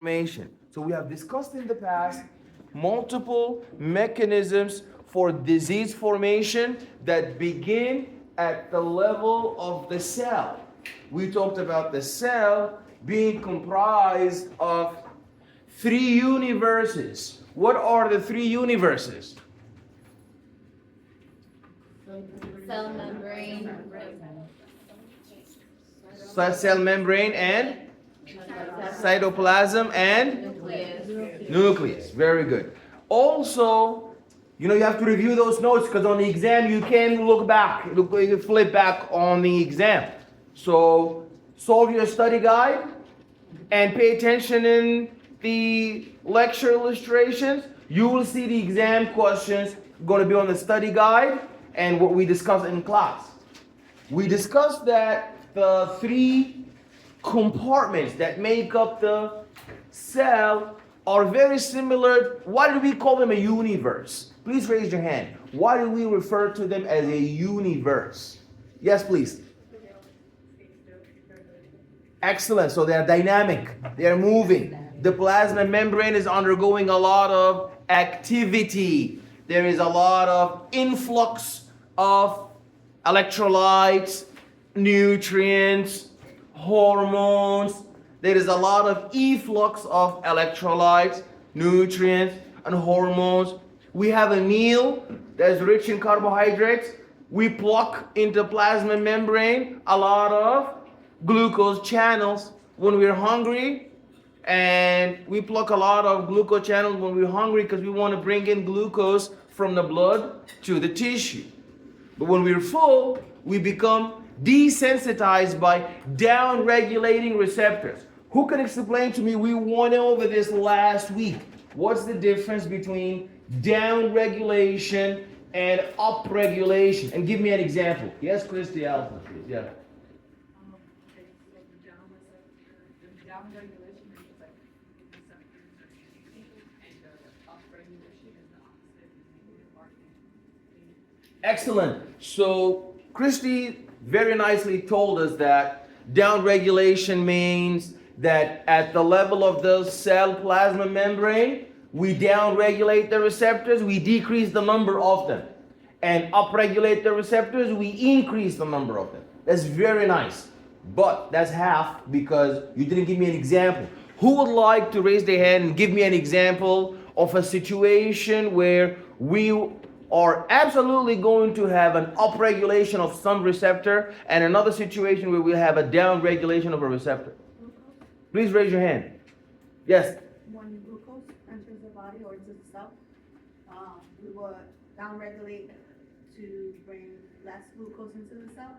formation. So we have discussed in the past multiple mechanisms for disease formation that begin at the level of the cell. We talked about the cell being comprised of three universes. What are the three universes? Cell membrane. Cell membrane and cytoplasm and nucleus. Very good. Also, you have to review those notes because on the exam you can look back, you flip back on the exam. So solve your study guide and pay attention in the lecture illustrations. You will see the exam questions going to be on the study guide and what we discussed in class. We discussed that the three compartments that make up the cell are very similar. Why do we call them a universe? Please raise your hand. Why do we refer to them as a universe? Yes, please. Excellent. So they're dynamic. They're moving. The plasma membrane is undergoing a lot of activity. There is a lot of influx of electrolytes, nutrients, hormones. There is a lot of efflux of electrolytes, nutrients, and hormones. We have a meal that is rich in carbohydrates. We pluck into plasma membrane a lot of glucose channels when we're hungry, and we pluck a lot of glucose channels when we're hungry because we want to bring in glucose from the blood to the tissue. But when we're full, we become desensitized by down-regulating receptors. Who can explain to me? We went over this last week. What's the difference between down-regulation and up-regulation? And give me an example. Yes, Christy Alpha, please. Yeah. Excellent. So Christy very nicely told us that downregulation means that at the level of the cell plasma membrane, we downregulate the receptors, we decrease the number of them. And upregulate the receptors, we increase the number of them. That's very nice. But that's half because you didn't give me an example. Who would like to raise their hand and give me an example of a situation where we are absolutely going to have an upregulation of some receptor and another situation where we have a downregulation of a receptor? Please raise your hand. Yes. When glucose enters the body or into the cell, we will downregulate to bring less glucose into the cell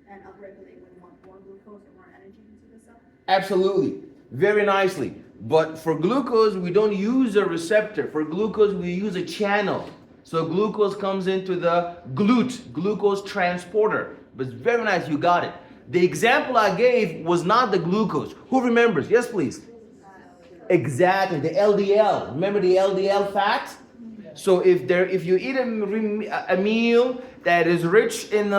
and upregulate when we want more glucose or more energy into the cell. Absolutely. Very nicely. But for glucose, we don't use a receptor. For glucose, we use a channel. So glucose comes into the glucose transporter. But it's very nice, you got it. The example I gave was not the glucose. Who remembers? Yes, please. Exactly, the LDL. Remember the LDL fat? So if you eat a meal that is rich in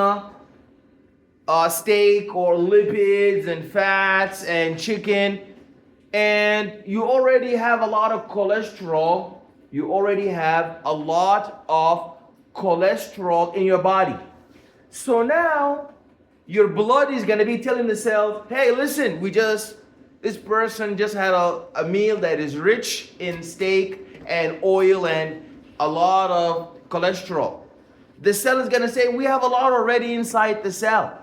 steak or lipids and fats and chicken, and you already have a lot of cholesterol, in your body. So now your blood is going to be telling the cells, hey, listen, this person just had a meal that is rich in steak and oil and a lot of cholesterol. The cell is going to say, we have a lot already inside the cell.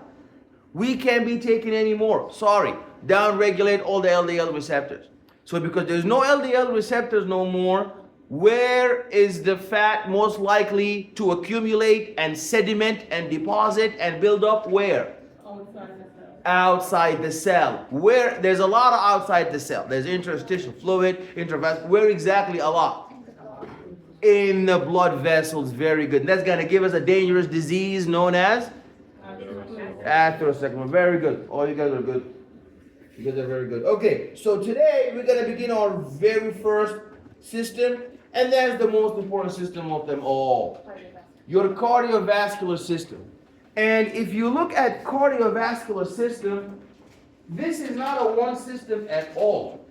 We can't be taking any more. Sorry, downregulate all the LDL receptors. So because there's no LDL receptors no more, where is the fat most likely to accumulate and sediment and deposit and build up? Where? Outside the cell. Where? There's a lot of outside the cell. There's interstitial fluid, intravascular. Where exactly a lot? In the blood vessels. Very good. And that's going to give us a dangerous disease known as atherosclerosis. Very good. All you guys are good. You guys are very good. Okay, so today we're going to begin our very first system, and that's the most important system of them all. Your cardiovascular system. And if you look at cardiovascular system, this is not a one system at all.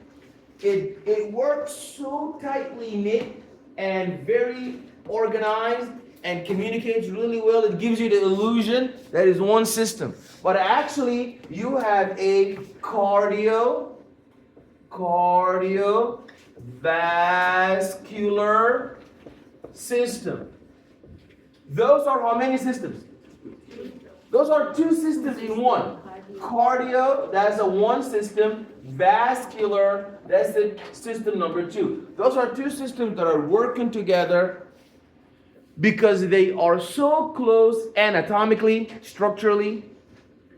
It works so tightly knit and very organized and communicates really well. It gives you the illusion that is one system. But actually, you have a cardiovascular system. Those are how many systems? Those are two systems in one. Cardio, that's a one system. Vascular, that's the system number two. Those are two systems that are working together because they are so close anatomically, structurally.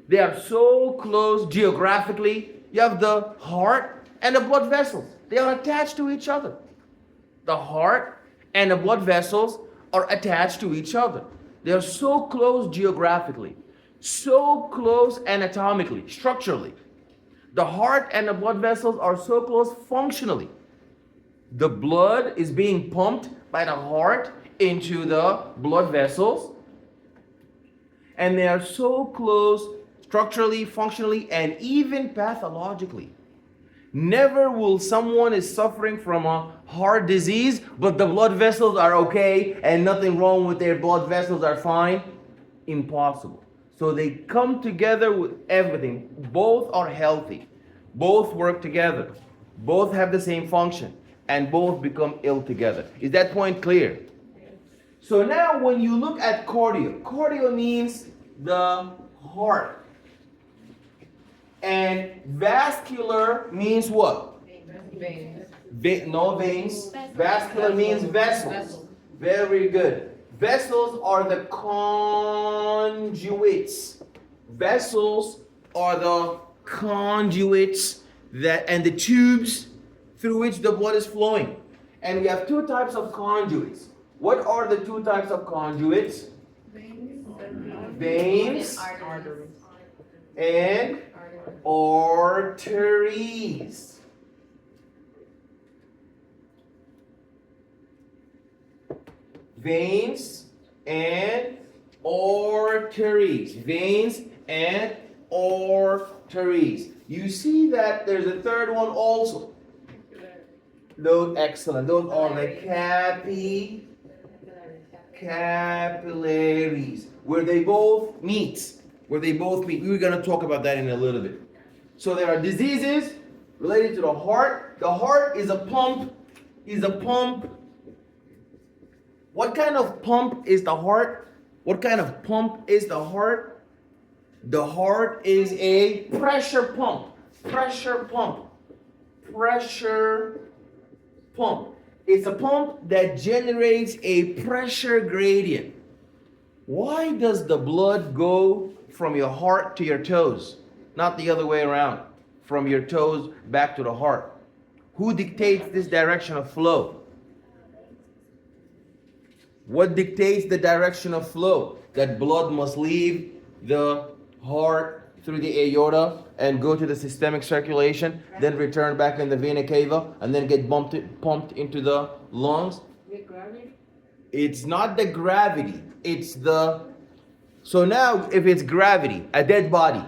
They are so close geographically. You have the heart and the blood vessels. They are attached to each other. The heart and the blood vessels are attached to each other. They are so close geographically, so close anatomically, structurally. The heart and the blood vessels are so close functionally. The blood is being pumped by the heart into the blood vessels, and they are so close structurally, functionally, and even pathologically. Never will someone is suffering from a heart disease, but the blood vessels are okay and nothing wrong with their blood vessels are fine. Impossible. So they come together with everything. Both are healthy. Both work together. Both have the same function. And both become ill together. Is that point clear? So now when you look at cardio means the heart. And vascular means what? Veins. No veins. Vascular means vessels. Very good. Vessels are the conduits. Vessels are the conduits that and the tubes through which the blood is flowing. And we have two types of conduits. What are the two types of conduits? Veins and arteries. Veins and arteries. Veins and arteries. You see that there's a third one also. Those excellent. Those are the capillaries, where they both meet. We're going to talk about that in a little bit. So there are diseases related to the heart. The heart is a pump. What kind of pump is the heart? What kind of pump is the heart? The heart is a pressure pump. Pressure pump. It's a pump that generates a pressure gradient. Why does the blood go from your heart to your toes, not the other way around, from your toes back to the heart? Who dictates this direction of flow? What dictates the direction of flow? That blood must leave the heart through the aorta and go to the systemic circulation, then return back in the vena cava, and then get pumped into the lungs. It's not the gravity, it's the... So now, if it's gravity, a dead body,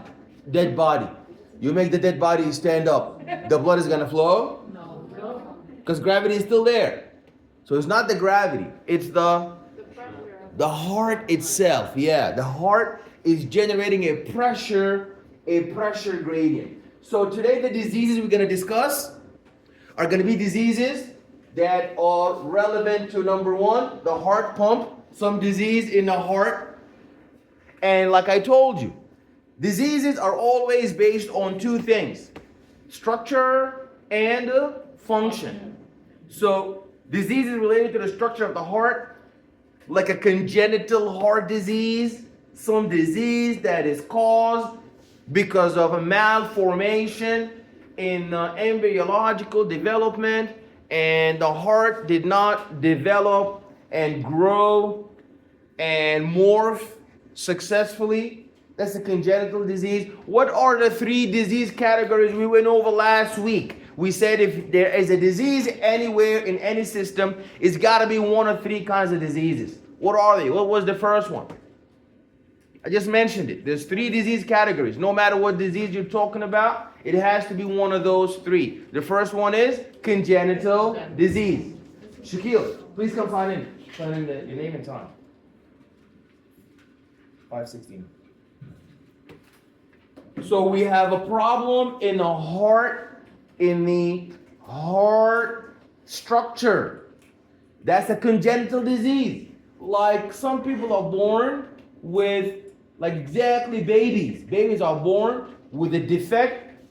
you make the dead body stand up, the blood is gonna flow? No. Because gravity is still there. So it's not the gravity, it's the heart itself. Yeah, the heart is generating a pressure gradient. So today the diseases we're gonna discuss are gonna be diseases that are relevant to number one, the heart pump, some disease in the heart. And like I told you, diseases are always based on two things, structure and function. So diseases related to the structure of the heart, like a congenital heart disease, some disease that is caused because of a malformation in embryological development, and the heart did not develop and grow and morph successfully. That's a congenital disease. What are the three disease categories we went over last week? We said if there is a disease anywhere in any system, it's got to be one of three kinds of diseases. What are they? What was the first one? I just mentioned it. There's 3 disease categories. No matter what disease you're talking about, it has to be one of those 3. The first one is congenital disease. Shaquille, please come sign in. Sign in your name and time. 516. So we have a problem in the heart structure. That's a congenital disease. Like some people are born with, like exactly babies. Babies are born with a defect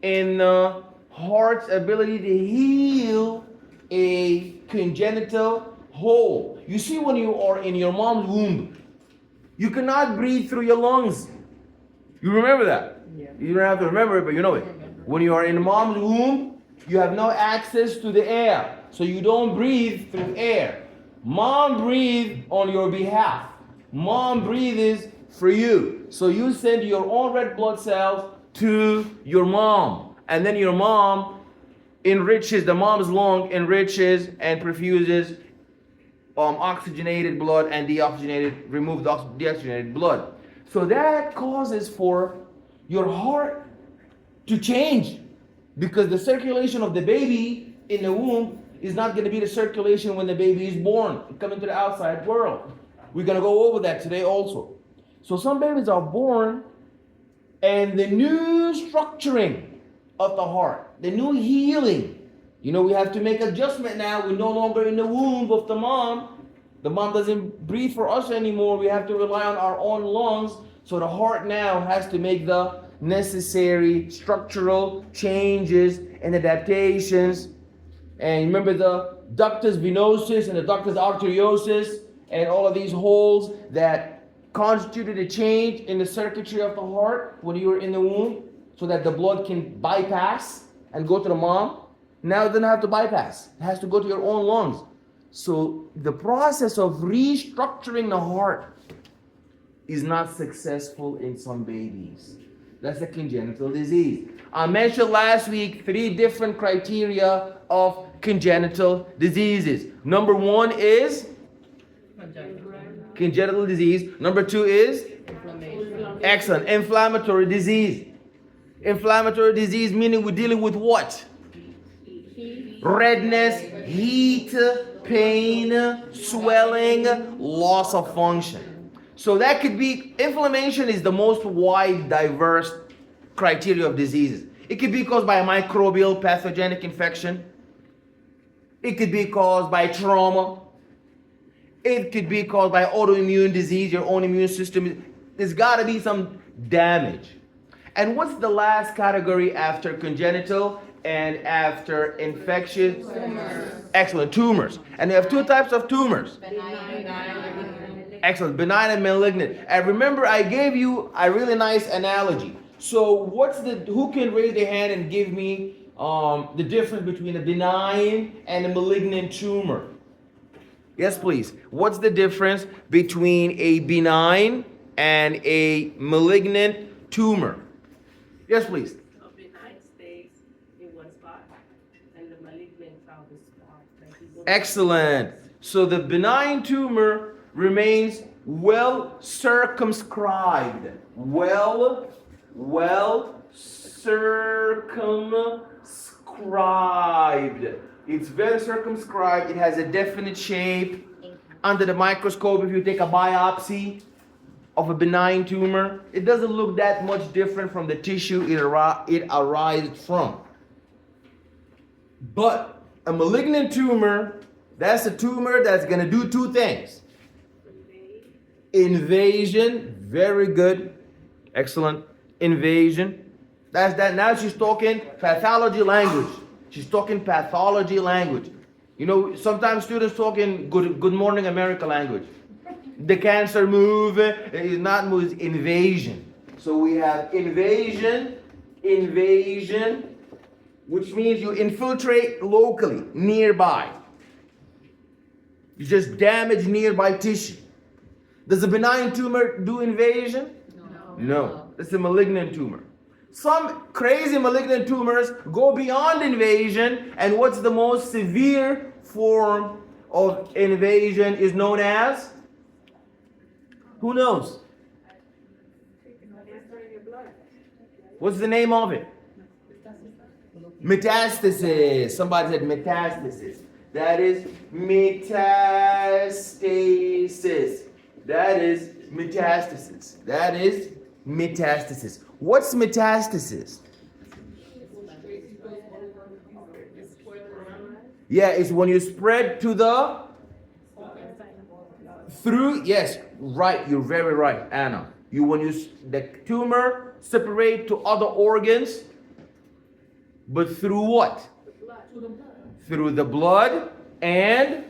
in the heart's ability to heal a congenital hole. You see, when you are in your mom's womb, you cannot breathe through your lungs. You remember that? Yeah. You don't have to remember it, but you know it. When you are in mom's womb, you have no access to the air. So you don't breathe through air. Mom breathes on your behalf. Mom breathes for you. So you send your own red blood cells to your mom. And then your mom enriches, the mom's lung enriches and perfuses oxygenated blood and remove the deoxygenated blood. So that causes for your heart to change, because the circulation of the baby in the womb is not going to be the circulation when the baby is born, coming to the outside world. We're going to go over that today also. So some babies are born, and the new structuring of the heart, the new healing, we have to make adjustment now. We're no longer in the womb of the mom. The mom doesn't breathe for us anymore. We have to rely on our own lungs. So the heart now has to make the necessary structural changes and adaptations. And remember the ductus venosus and the ductus arteriosus and all of these holes that constituted a change in the circuitry of the heart when you were in the womb, so that the blood can bypass and go to the mom. Now it doesn't have to bypass. It has to go to your own lungs. So the process of restructuring the heart is not successful in some babies. That's a congenital disease. I mentioned last week 3 different criteria of congenital diseases. Number 1 is congenital disease. Number 2 is excellent, inflammatory disease. Inflammatory disease meaning we're dealing with what? Redness, heat, pain, swelling, loss of function. So that could be, inflammation is the most wide, diverse criteria of diseases. It could be caused by a microbial pathogenic infection. It could be caused by trauma. It could be caused by autoimmune disease, your own immune system. There's got to be some damage. And what's the last category after congenital and after infectious? Tumors. Excellent, tumors. And they have 2 types of tumors. Excellent, benign and malignant. And remember, I gave you a really nice analogy. So who can raise their hand and give me the difference between a benign and a malignant tumor? Yes, please. What's the difference between a benign and a malignant tumor? Yes, please. A benign stays in one spot, and the malignant found the spot. Excellent. So the benign tumor remains well circumscribed. Well circumscribed. It's very circumscribed. It has a definite shape. Under the microscope, if you take a biopsy of a benign tumor, it doesn't look that much different from the tissue it arises from. But a malignant tumor, that's a tumor that's going to do 2 things. Invasion, very good, excellent. Invasion. That's that. Now she's talking pathology language. She's talking pathology language. Sometimes students talk in good morning America language. The cancer move is not move, it's invasion. So we have invasion, which means you infiltrate locally, nearby. You just damage nearby tissue. Does a benign tumor do invasion? No. It's a malignant tumor. Some crazy malignant tumors go beyond invasion, and what's the most severe form of invasion is known as? Who knows? What's the name of it? Metastasis. Somebody said metastasis. That is metastasis. That is metastasis. That is metastasis. What's metastasis? Yeah, it's when you spread to the through. Yes, right. You're very right, Anna. The tumor separate to other organs, but through what? Through the blood and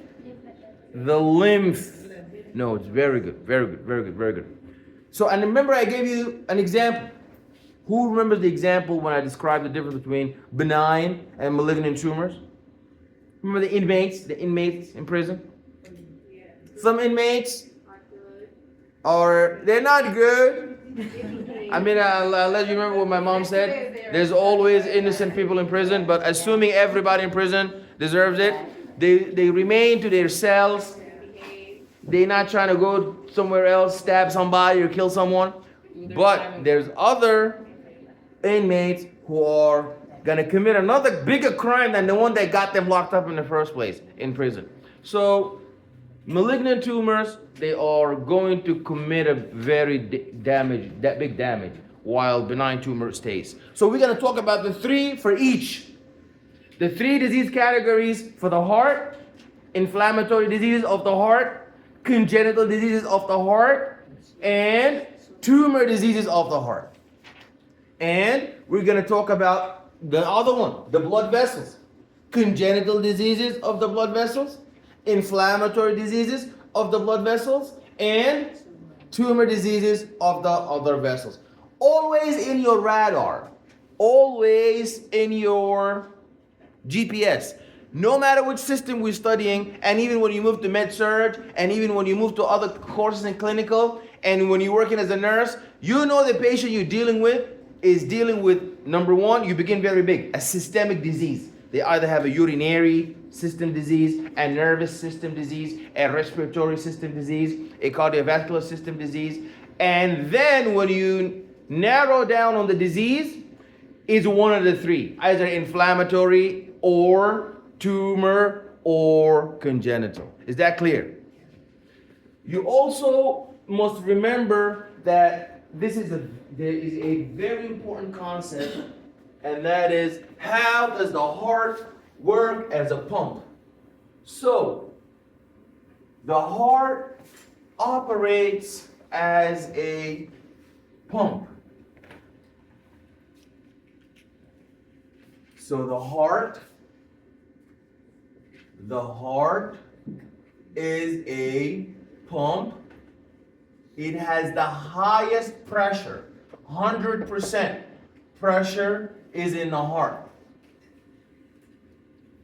the lymph. No, it's very good, very good, very good, very good. So, and remember, I gave you an example. Who remembers the example when I described the difference between benign and malignant tumors? Remember the inmates in prison? Some inmates they're not good. I mean, I'll let you remember what my mom said. There's always innocent people in prison, but assuming everybody in prison deserves it, they remain to their cells. They're not trying to go somewhere else, stab somebody or kill someone. But there's other inmates who are going to commit another bigger crime than the one that got them locked up in the first place in prison. So malignant tumors, they are going to commit a very big damage, while benign tumor stays. So we're going to talk about the three for each. The three disease categories for the heart: inflammatory diseases of the heart, congenital diseases of the heart, and tumor diseases of the heart. And we're going to talk about the other one, the blood vessels. Congenital diseases of the blood vessels, inflammatory diseases of the blood vessels, and tumor diseases of the other vessels. Always in your radar, always in your GPS. No matter which system we're studying, and even when you move to med-surg, and even when you move to other courses in clinical, and when you're working as a nurse, you know the patient you're dealing with is dealing with, number one, you begin very big, a systemic disease. They either have a urinary system disease, a nervous system disease, a respiratory system disease, a cardiovascular system disease. And then when you narrow down on the disease, is one of the three, either inflammatory or tumor or congenital. Is that clear? You also must remember that there is a very important concept, and that is, how does the heart work as a pump? So, the heart operates as a pump. So the heart is a pump. It has the highest pressure, 100% pressure is in the heart.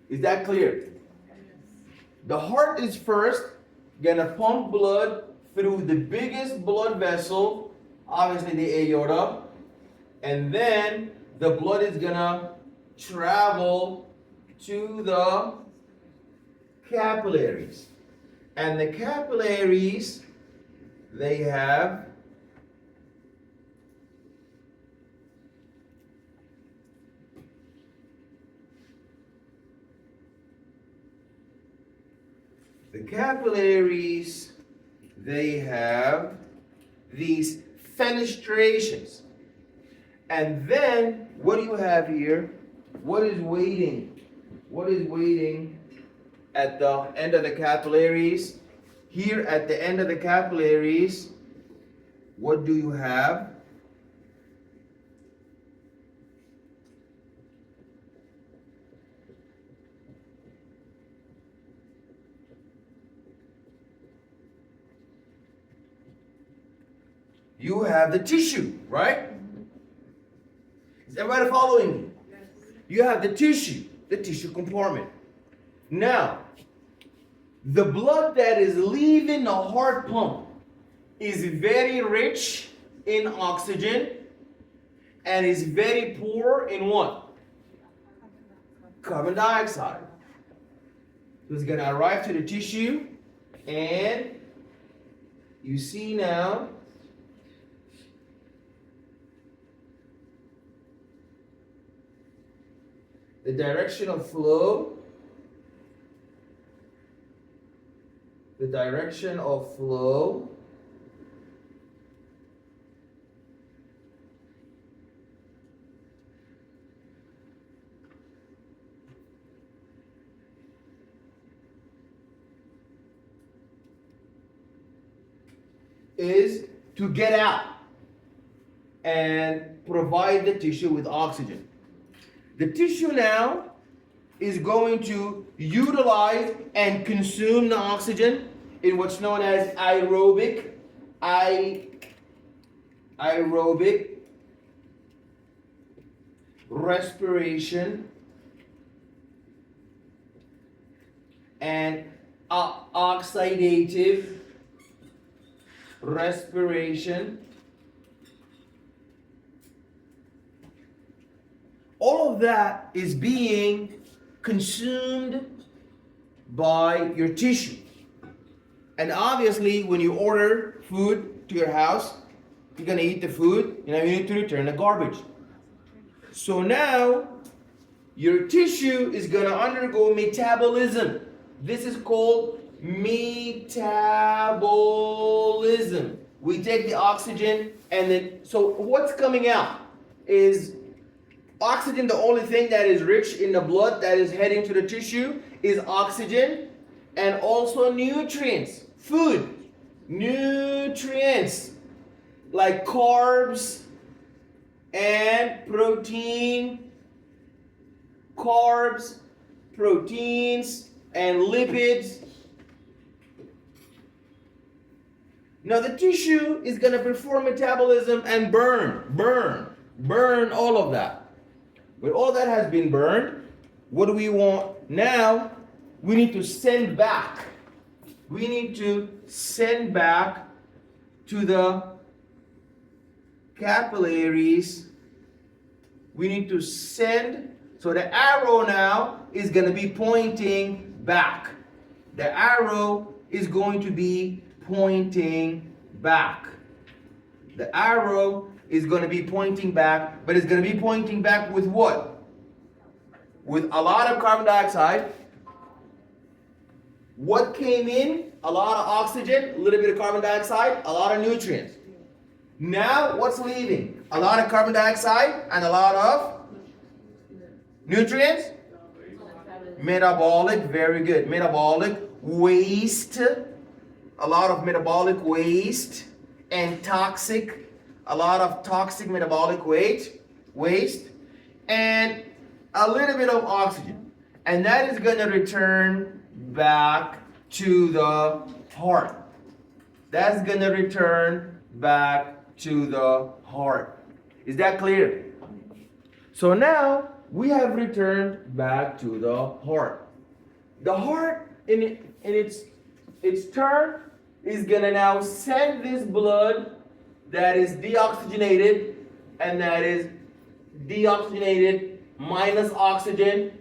Is that clear? The heart is first gonna pump blood through the biggest blood vessel, obviously the aorta, and then the blood is gonna travel to the capillaries. And the capillaries, they have these fenestrations. And then what do you have here? What is waiting? What is waiting at the end of the capillaries? Here at the end of the capillaries, what do you have? You have the tissue, right? Is everybody following me? You have the tissue compartment. Now, the blood that is leaving the heart pump is very rich in oxygen and is very poor in what? Carbon dioxide. So it's going to arrive to the tissue, and you see now The direction of flow. The direction of flow is to get out and provide the tissue with oxygen. The tissue now is going to utilize and consume the oxygen in what's known as aerobic respiration and oxidative respiration. All of that is being consumed by your tissue. And obviously, when you order food to your house, you're gonna eat the food, you need to return the garbage. So now, your tissue is gonna undergo metabolism. This is called metabolism. We take the oxygen and then, so what's coming out is oxygen. The only thing that is rich in the blood that is heading to the tissue is oxygen and also nutrients, food, nutrients like carbs and proteins, and lipids. Now the tissue is going to perform metabolism and burn all of that. When all that has been burned, what do we want now? We need to send back. We need to send back to the capillaries. We need to send, so the arrow now is going to be pointing back. The arrow is going to be pointing back. The arrow is going to be pointing back, but it's going to be pointing back with what? With a lot of carbon dioxide. What came in? A lot of oxygen, a little bit of carbon dioxide, a lot of nutrients. Now, what's leaving? A lot of carbon dioxide and a lot of nutrients? Metabolic, very good. Metabolic waste, a lot of metabolic waste, and toxic, a lot of toxic metabolic waste, and a little bit of oxygen. And that is going to return back to the heart. That's going to return back to the heart. Is that clear? So now we have returned back to the heart. The heart in its turn is going to now send this blood that is deoxygenated, and that is deoxygenated minus oxygen.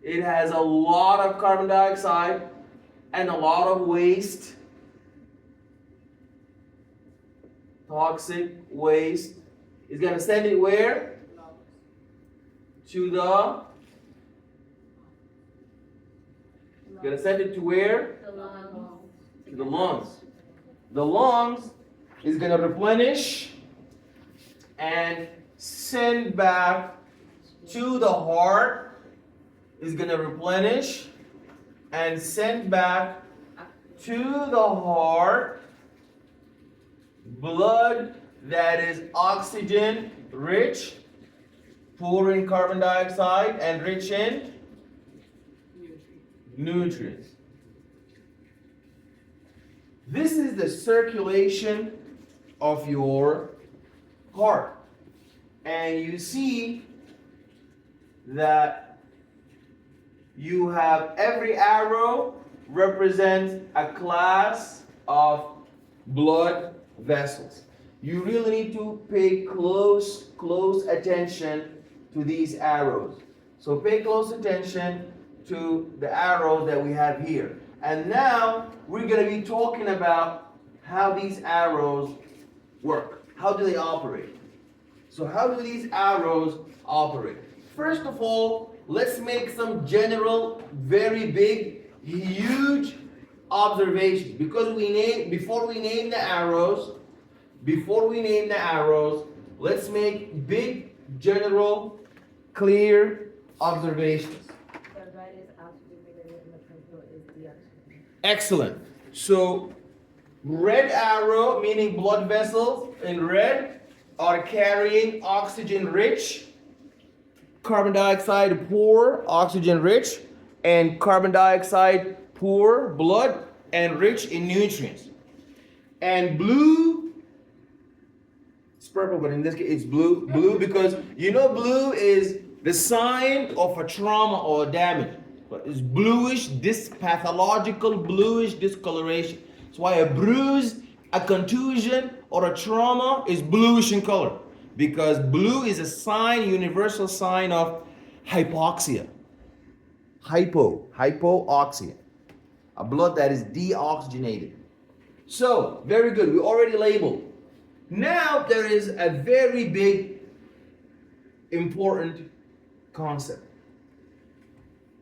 It has a lot of carbon dioxide and a lot of waste, toxic waste. It's going to send it where? To the, it's going to send it to where? The lungs. To the lungs. The lungs is going to replenish and send back to the heart. Is going to replenish and send back to the heart blood that is oxygen rich, poor in carbon dioxide, and rich in nutrients. This is the circulation of your heart. And you see that you have every arrow represents a class of blood vessels. You really need to pay close attention to these arrows. So pay close attention to the arrows that we have here. And now we're going to be talking about how these arrows work. How do they operate? So how do these arrows operate? First of all, let's make some general, very big, huge observations. Because before we name the arrows, let's make big, general, clear observations. The red is oxygenated and the purple is deoxygenated. Excellent. So, red arrow, meaning blood vessels in red, are carrying oxygen rich, carbon dioxide poor, oxygen rich, and carbon dioxide poor blood and rich in nutrients. And blue, it's purple, but in this case it's blue. Blue because blue is the sign of a trauma or damage. But it's bluish, this pathological bluish discoloration. That's why a bruise, a contusion, or a trauma is bluish in color. Because blue is a sign, universal sign of hypoxia. Hypoxia. A blood that is deoxygenated. So, very good. We already labeled. Now there is a very big, important concept.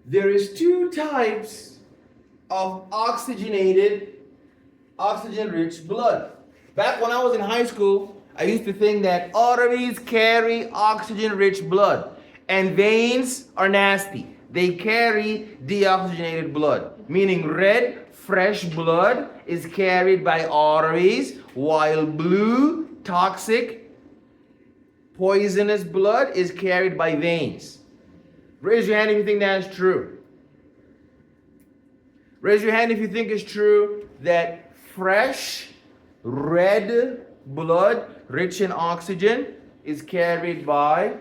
There is two types of oxygen-rich blood. Back when I was in high school, I used to think that arteries carry oxygen-rich blood and veins are nasty. They carry deoxygenated blood, meaning red, fresh blood is carried by arteries, while blue, toxic, poisonous blood is carried by veins. Raise your hand if you think that's true. Raise your hand if you think it's true that fresh, red blood, rich in oxygen, is carried by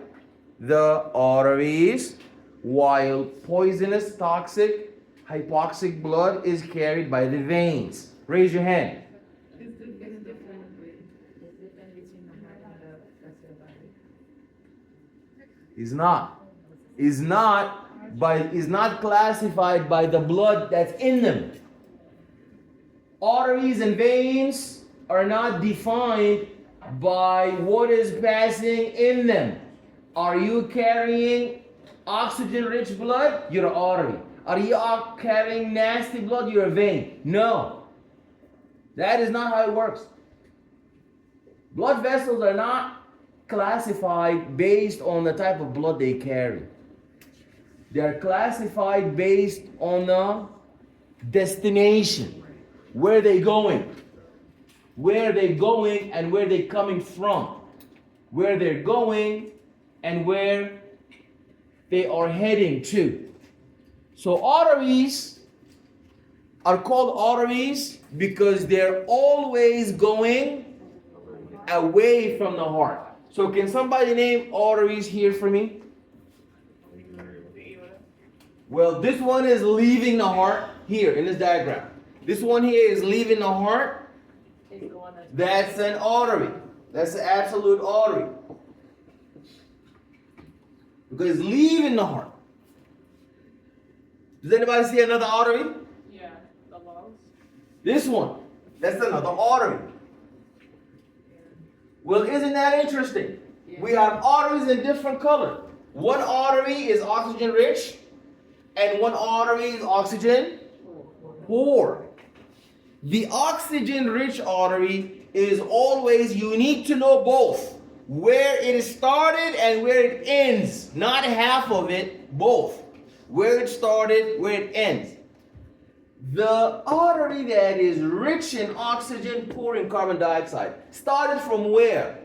the arteries, while poisonous, toxic, hypoxic blood is carried by the veins. Raise your hand. It's different between the heart and the rest of the body. Is not classified by the blood that's in them. Arteries and veins are not defined by what is passing in them. Are you carrying oxygen-rich blood? You're an artery. Are you carrying nasty blood? You're a vein. No. That is not how it works. Blood vessels are not classified based on the type of blood they carry. They are classified based on the destination. Where they going? Where they going and where they coming from. Where they're going and where they are heading to. So arteries are called arteries because they're always going away from the heart. So can somebody name arteries here for me? Well, this one is leaving the heart here in this diagram. This one here is leaving the heart. That's an artery. That's an absolute artery. Because it's leaving the heart. Does anybody see another artery? Yeah, the lungs. This one. That's another artery. Well, isn't that interesting? Yeah. We have arteries in different color. One artery is oxygen rich, and one artery is oxygen poor. The oxygen rich artery is always, you need to know both. Where it started and where it ends. Not half of it, both. Where it started, where it ends. The artery that is rich in oxygen, poor in carbon dioxide, started from where?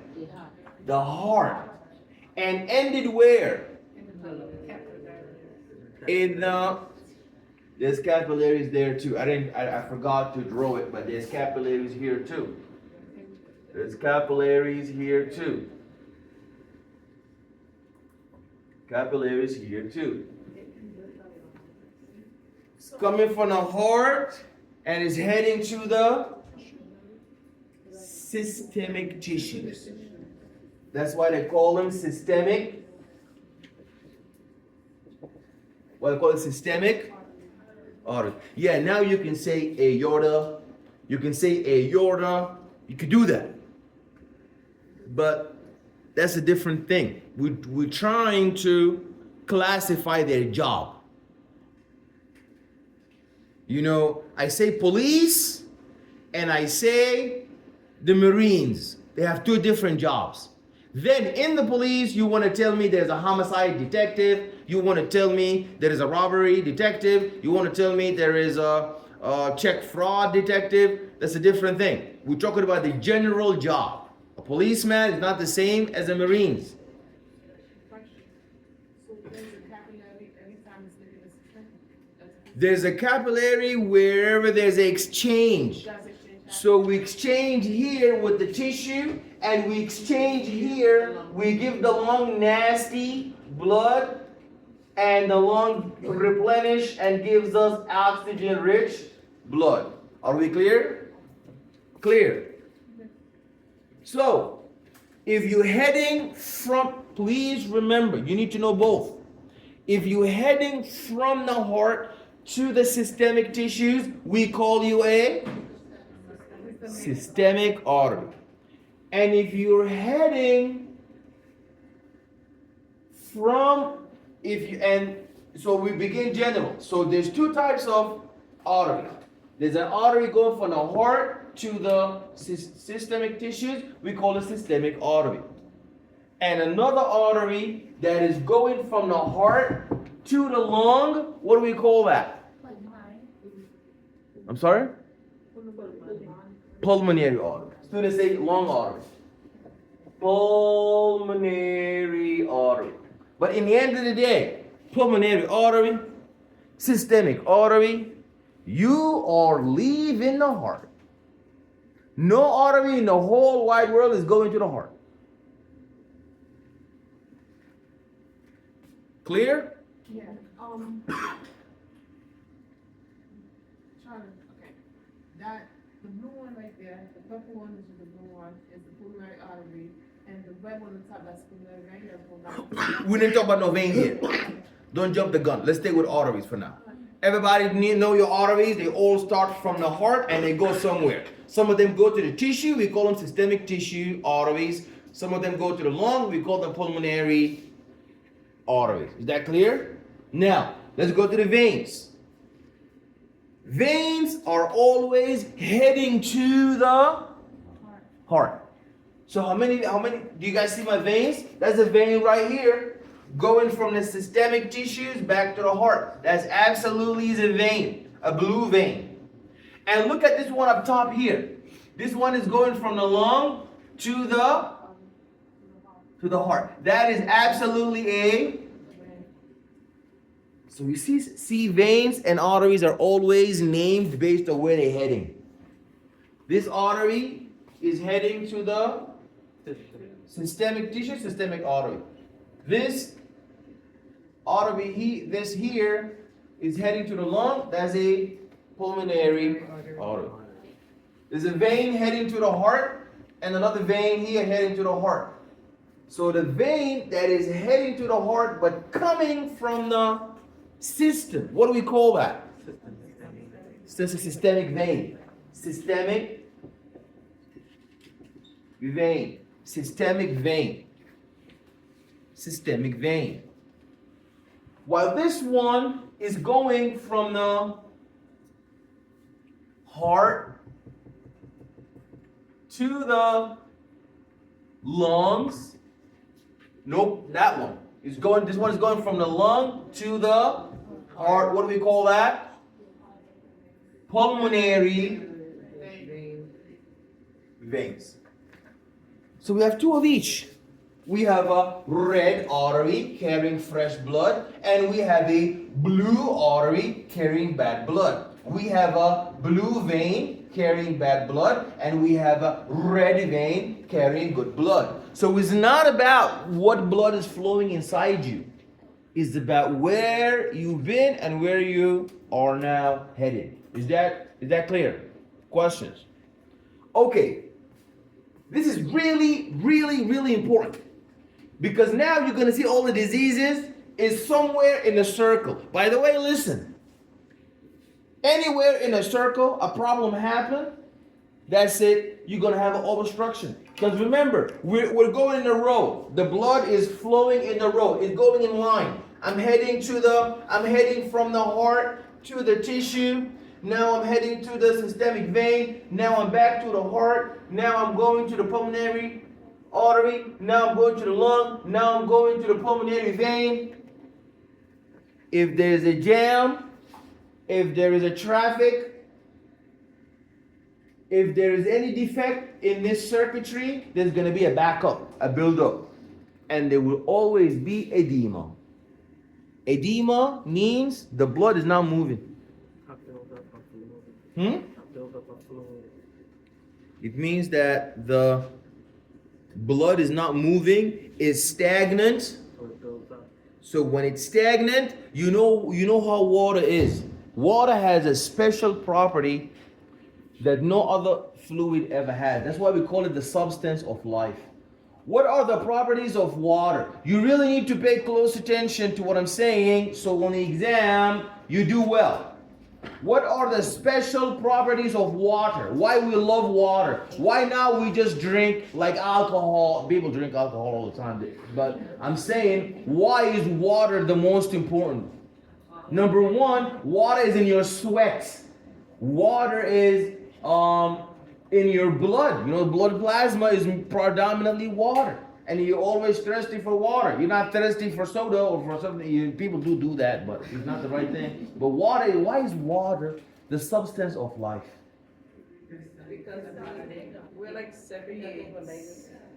The heart. And ended where? In the, there's capillaries there too. I forgot to draw it, but there's capillaries here too. There's capillaries here too. Capillaries here too. It's coming from the heart and is heading to the systemic tissues. That's why they call them systemic. What they call it, systemic artery. Yeah, now you can say aorta. You can say aorta. You could do that. But that's a different thing. We're trying to classify their job. You know, I say police and I say the Marines. They have two different jobs. Then in the police, you want to tell me there's a homicide detective. You want to tell me there is a robbery detective. You want to tell me there is a check fraud detective. That's a different thing. We're talking about the general job. A policeman is not the same as a Marines. There's a capillary wherever there's an exchange. So we exchange here with the tissue, and we exchange here. We give the lung nasty blood, and the lung replenish and gives us oxygen-rich blood. Are we clear? Clear. So, if you're heading from, please remember, you need to know both. If you're heading from the heart to the systemic tissues, we call you a systemic artery. And if you're heading from, so we begin general. So there's two types of arteries. There's an artery going from the heart to the systemic tissues. We call it systemic artery. And another artery that is going from the heart to the lung, what do we call that? I'm sorry? Pulmonary artery. Students say lung artery. Pulmonary artery. But in the end of the day, pulmonary artery, systemic artery, you are leaving the heart. No artery in the whole wide world is going to the heart. Clear? Yeah. Charlie, okay. That the blue one right there, the purple one, which is the blue one, is the pulmonary artery, and the red one on the top, that's pulmonary vein. We didn't talk about no vein here. Don't jump the gun. Let's stay with arteries for now. Everybody know your arteries. They all start from the heart and they go somewhere. Some of them go to the tissue. We call them systemic tissue arteries. Some of them go to the lung. We call them pulmonary arteries. Is that clear? Now, let's go to the veins. Veins are always heading to the heart. So how many, do you guys see my veins? That's a vein right here going from the systemic tissues back to the heart. That's absolutely is a vein, a blue vein. And look at this one up top here. This one is going from the lung to the heart. That is absolutely a. So you see veins and arteries are always named based on where they're heading. This artery is heading to the systemic tissue, systemic artery. This artery, this here is heading to the lung. That's a pulmonary artery. There's a vein heading to the heart and another vein here heading to the heart. So the vein that is heading to the heart but coming from the system, what do we call that? It's a systemic vein. Systemic vein. Systemic vein. Systemic vein. While this one is going from the heart to the lungs. Nope, that one is going. This one is going from the lung to the heart. What do we call that? Pulmonary veins. So we have two of each. We have a red artery carrying fresh blood, and we have a blue artery carrying bad blood. We have a blue vein carrying bad blood, and we have a red vein carrying good blood. So it's not about what blood is flowing inside you. It's about where you've been and where you are now headed. Is that clear? Questions? Okay. This is really, really, really important. Because now you're going to see all the diseases is somewhere in a circle. By the way, listen. Anywhere in a circle, a problem happen, that's it. You're going to have an obstruction. Because remember, we're going in a row. The blood is flowing in a row. It's going in line. I'm heading from the heart to the tissue. Now I'm heading to the systemic vein. Now I'm back to the heart. Now I'm going to the pulmonary artery. Now I'm going to the lung. Now I'm going to the pulmonary vein. If there's a jam, if there is a traffic, if there is any defect in this circuitry, there's going to be a backup, a buildup. And there will always be edema. Edema means the blood is not moving. It means that the blood is not moving, is stagnant. So when it's stagnant, you know how water is. Water has a special property that no other fluid ever has. That's why we call it the substance of life. What are the properties of water? You really need to pay close attention to what I'm saying so on the exam you do well. What are the special properties of water? Why we love water? Why now we just drink like alcohol? People drink alcohol all the time. But I'm saying, why is water the most important? Number one, water is in your sweat. Water is in your blood. You know, blood plasma is predominantly water. And you're always thirsty for water. You're not thirsty for soda or for something. People do that, but it's not the right thing. But water, why is water the substance of life? Because we're like 78,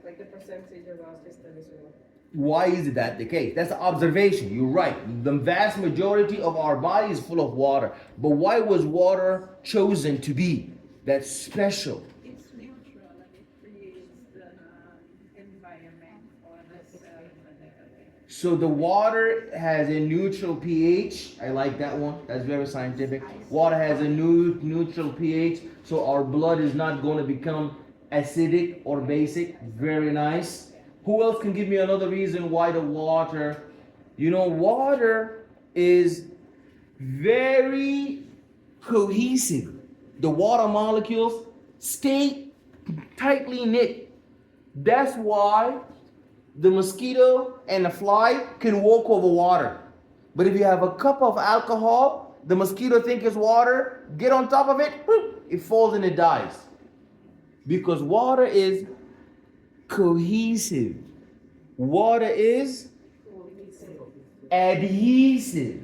like the percentage of our system is water. Why is that the case? That's an observation. You're right. The vast majority of our body is full of water. But why was water chosen to be that special? It's neutral and it creates the environment for the cell and everything. So the water has a neutral pH. I like that one. That's very scientific. Water has a neutral pH, so our blood is not going to become acidic or basic. Very nice. Who else can give me another reason why the water? You know, water is very cohesive. The water molecules stay tightly knit. That's why the mosquito and the fly can walk over water. But if you have a cup of alcohol, the mosquito thinks it's water, get on top of it, it falls and it dies. Because water is cohesive. Water is adhesive.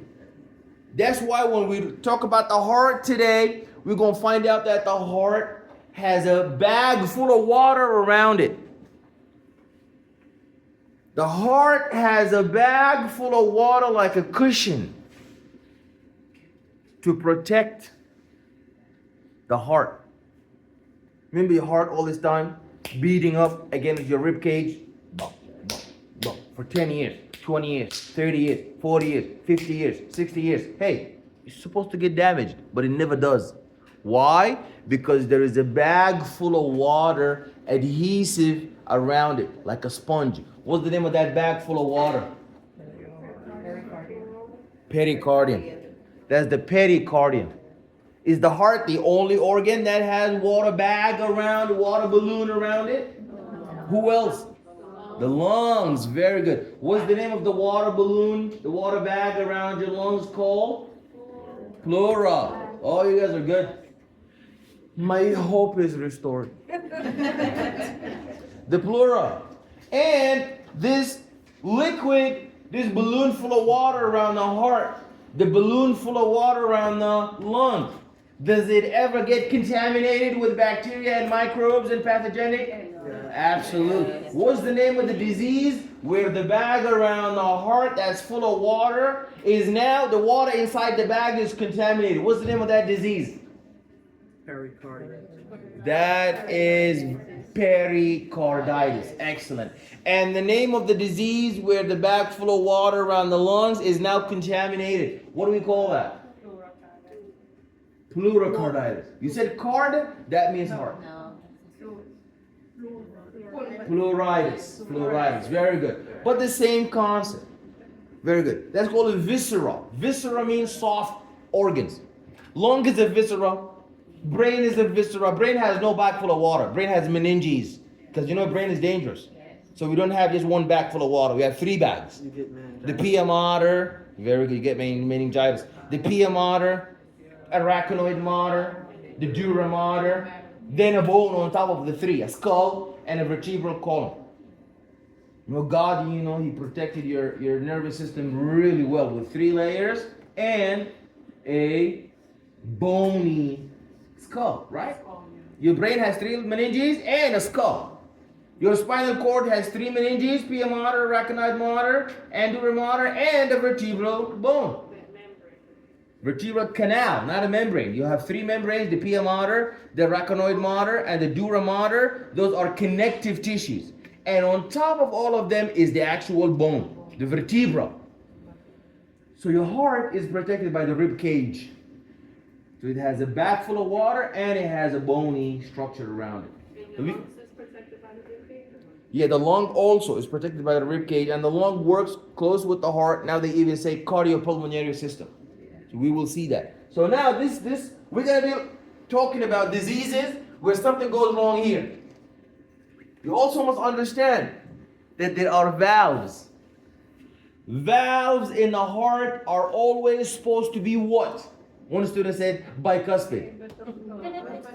That's why when we talk about the heart today, we're going to find out that the heart has a bag full of water around it. The heart has a bag full of water like a cushion to protect the heart. Remember your heart all this time beating up against your rib cage for 10 years, 20 years, 30 years, 40 years, 50 years, 60 years. Hey, it's supposed to get damaged, but it never does. Why? Because there is a bag full of water adhesive around it, like a sponge. What's the name of that bag full of water? Pericardium. That's the pericardium. Is the heart the only organ that has water bag around, water balloon around it? Who else? The lungs. Very good. What's the name of the water balloon, the water bag around your lungs called? Pleura. Oh, you guys are good. My hope is restored. The pleura. And this liquid, this balloon full of water around the heart, the balloon full of water around the lung, does it ever get contaminated with bacteria and microbes and pathogenic? Absolutely. What's the name of the disease where the bag around the heart that's full of water is now the water inside the bag is contaminated? What's the name of that disease? Pericarditis. That is pericarditis. Excellent. And the name of the disease where the bag full of water around the lungs is now contaminated. What do we call that? Pleuricarditis. You said card? That means heart. No. Pleuritis. Pleuritis. Very good. But the same concept. Very good. That's called a viscera. Viscera means soft organs. Lung is a viscera. Brain is a viscera. Brain has no bag full of water. Brain has meninges. Because you know brain is dangerous. So we don't have just one bag full of water. We have 3 bags. You get meningitis. The pia mater, very good, you get meningitis. The pia mater, arachnoid mater, the dura mater, then a bone on top of the 3, a skull and a vertebral column. God, He protected your nervous system really well with 3 layers and a bony skull, right? Your brain has 3 meninges and a skull. Your spinal cord has 3 meninges, pia mater, arachnoid mater, and dura mater, and a vertebral bone. Vertebral canal, not a membrane. You have 3 membranes, the pia mater, the arachnoid mater, and the dura mater. Those are connective tissues. And on top of all of them is the actual bone, the vertebra. So your heart is protected by the rib cage. So it has a bag full of water and it has a bony structure around it. Yeah, the lung also is protected by the rib cage, and the lung works close with the heart. Now they even say cardiopulmonary system. So we will see that. So now this we're gonna be talking about diseases where something goes wrong here. You also must understand that there are valves. Valves in the heart are always supposed to be what? One student said bicuspid.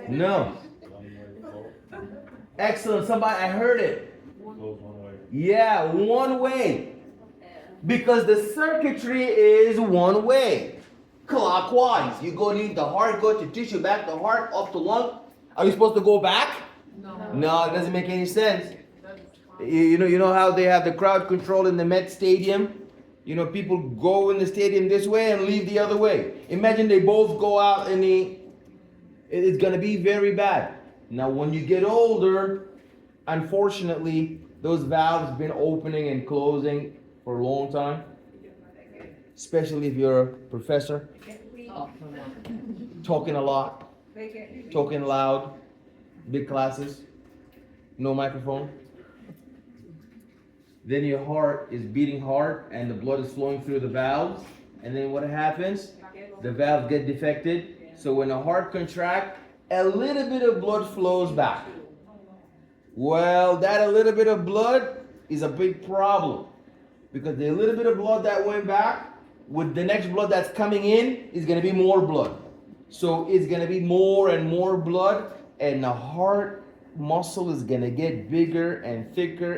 No. Excellent. Somebody, I heard it. Yeah, one way. Because the circuitry is one way. Clockwise. You go to the heart, go to tissue, back to heart, up to lung. Are you supposed to go back? No, it doesn't make any sense. You know how they have the crowd control in the Met Stadium? People go in the stadium this way and leave the other way. Imagine they both go out and it's going to be very bad. Now, when you get older, unfortunately, those valves been opening and closing for a long time. Especially if you're a professor. Talking a lot. Talking loud. Big classes. No microphone. Then your heart is beating hard and the blood is flowing through the valves. And then what happens? The valves get defected. So when the heart contracts, a little bit of blood flows back. Well, that a little bit of blood is a big problem. Because the little bit of blood that went back, with the next blood that's coming in, is going to be more blood. So it's going to be more and more blood, and the heart muscle is going to get bigger and thicker,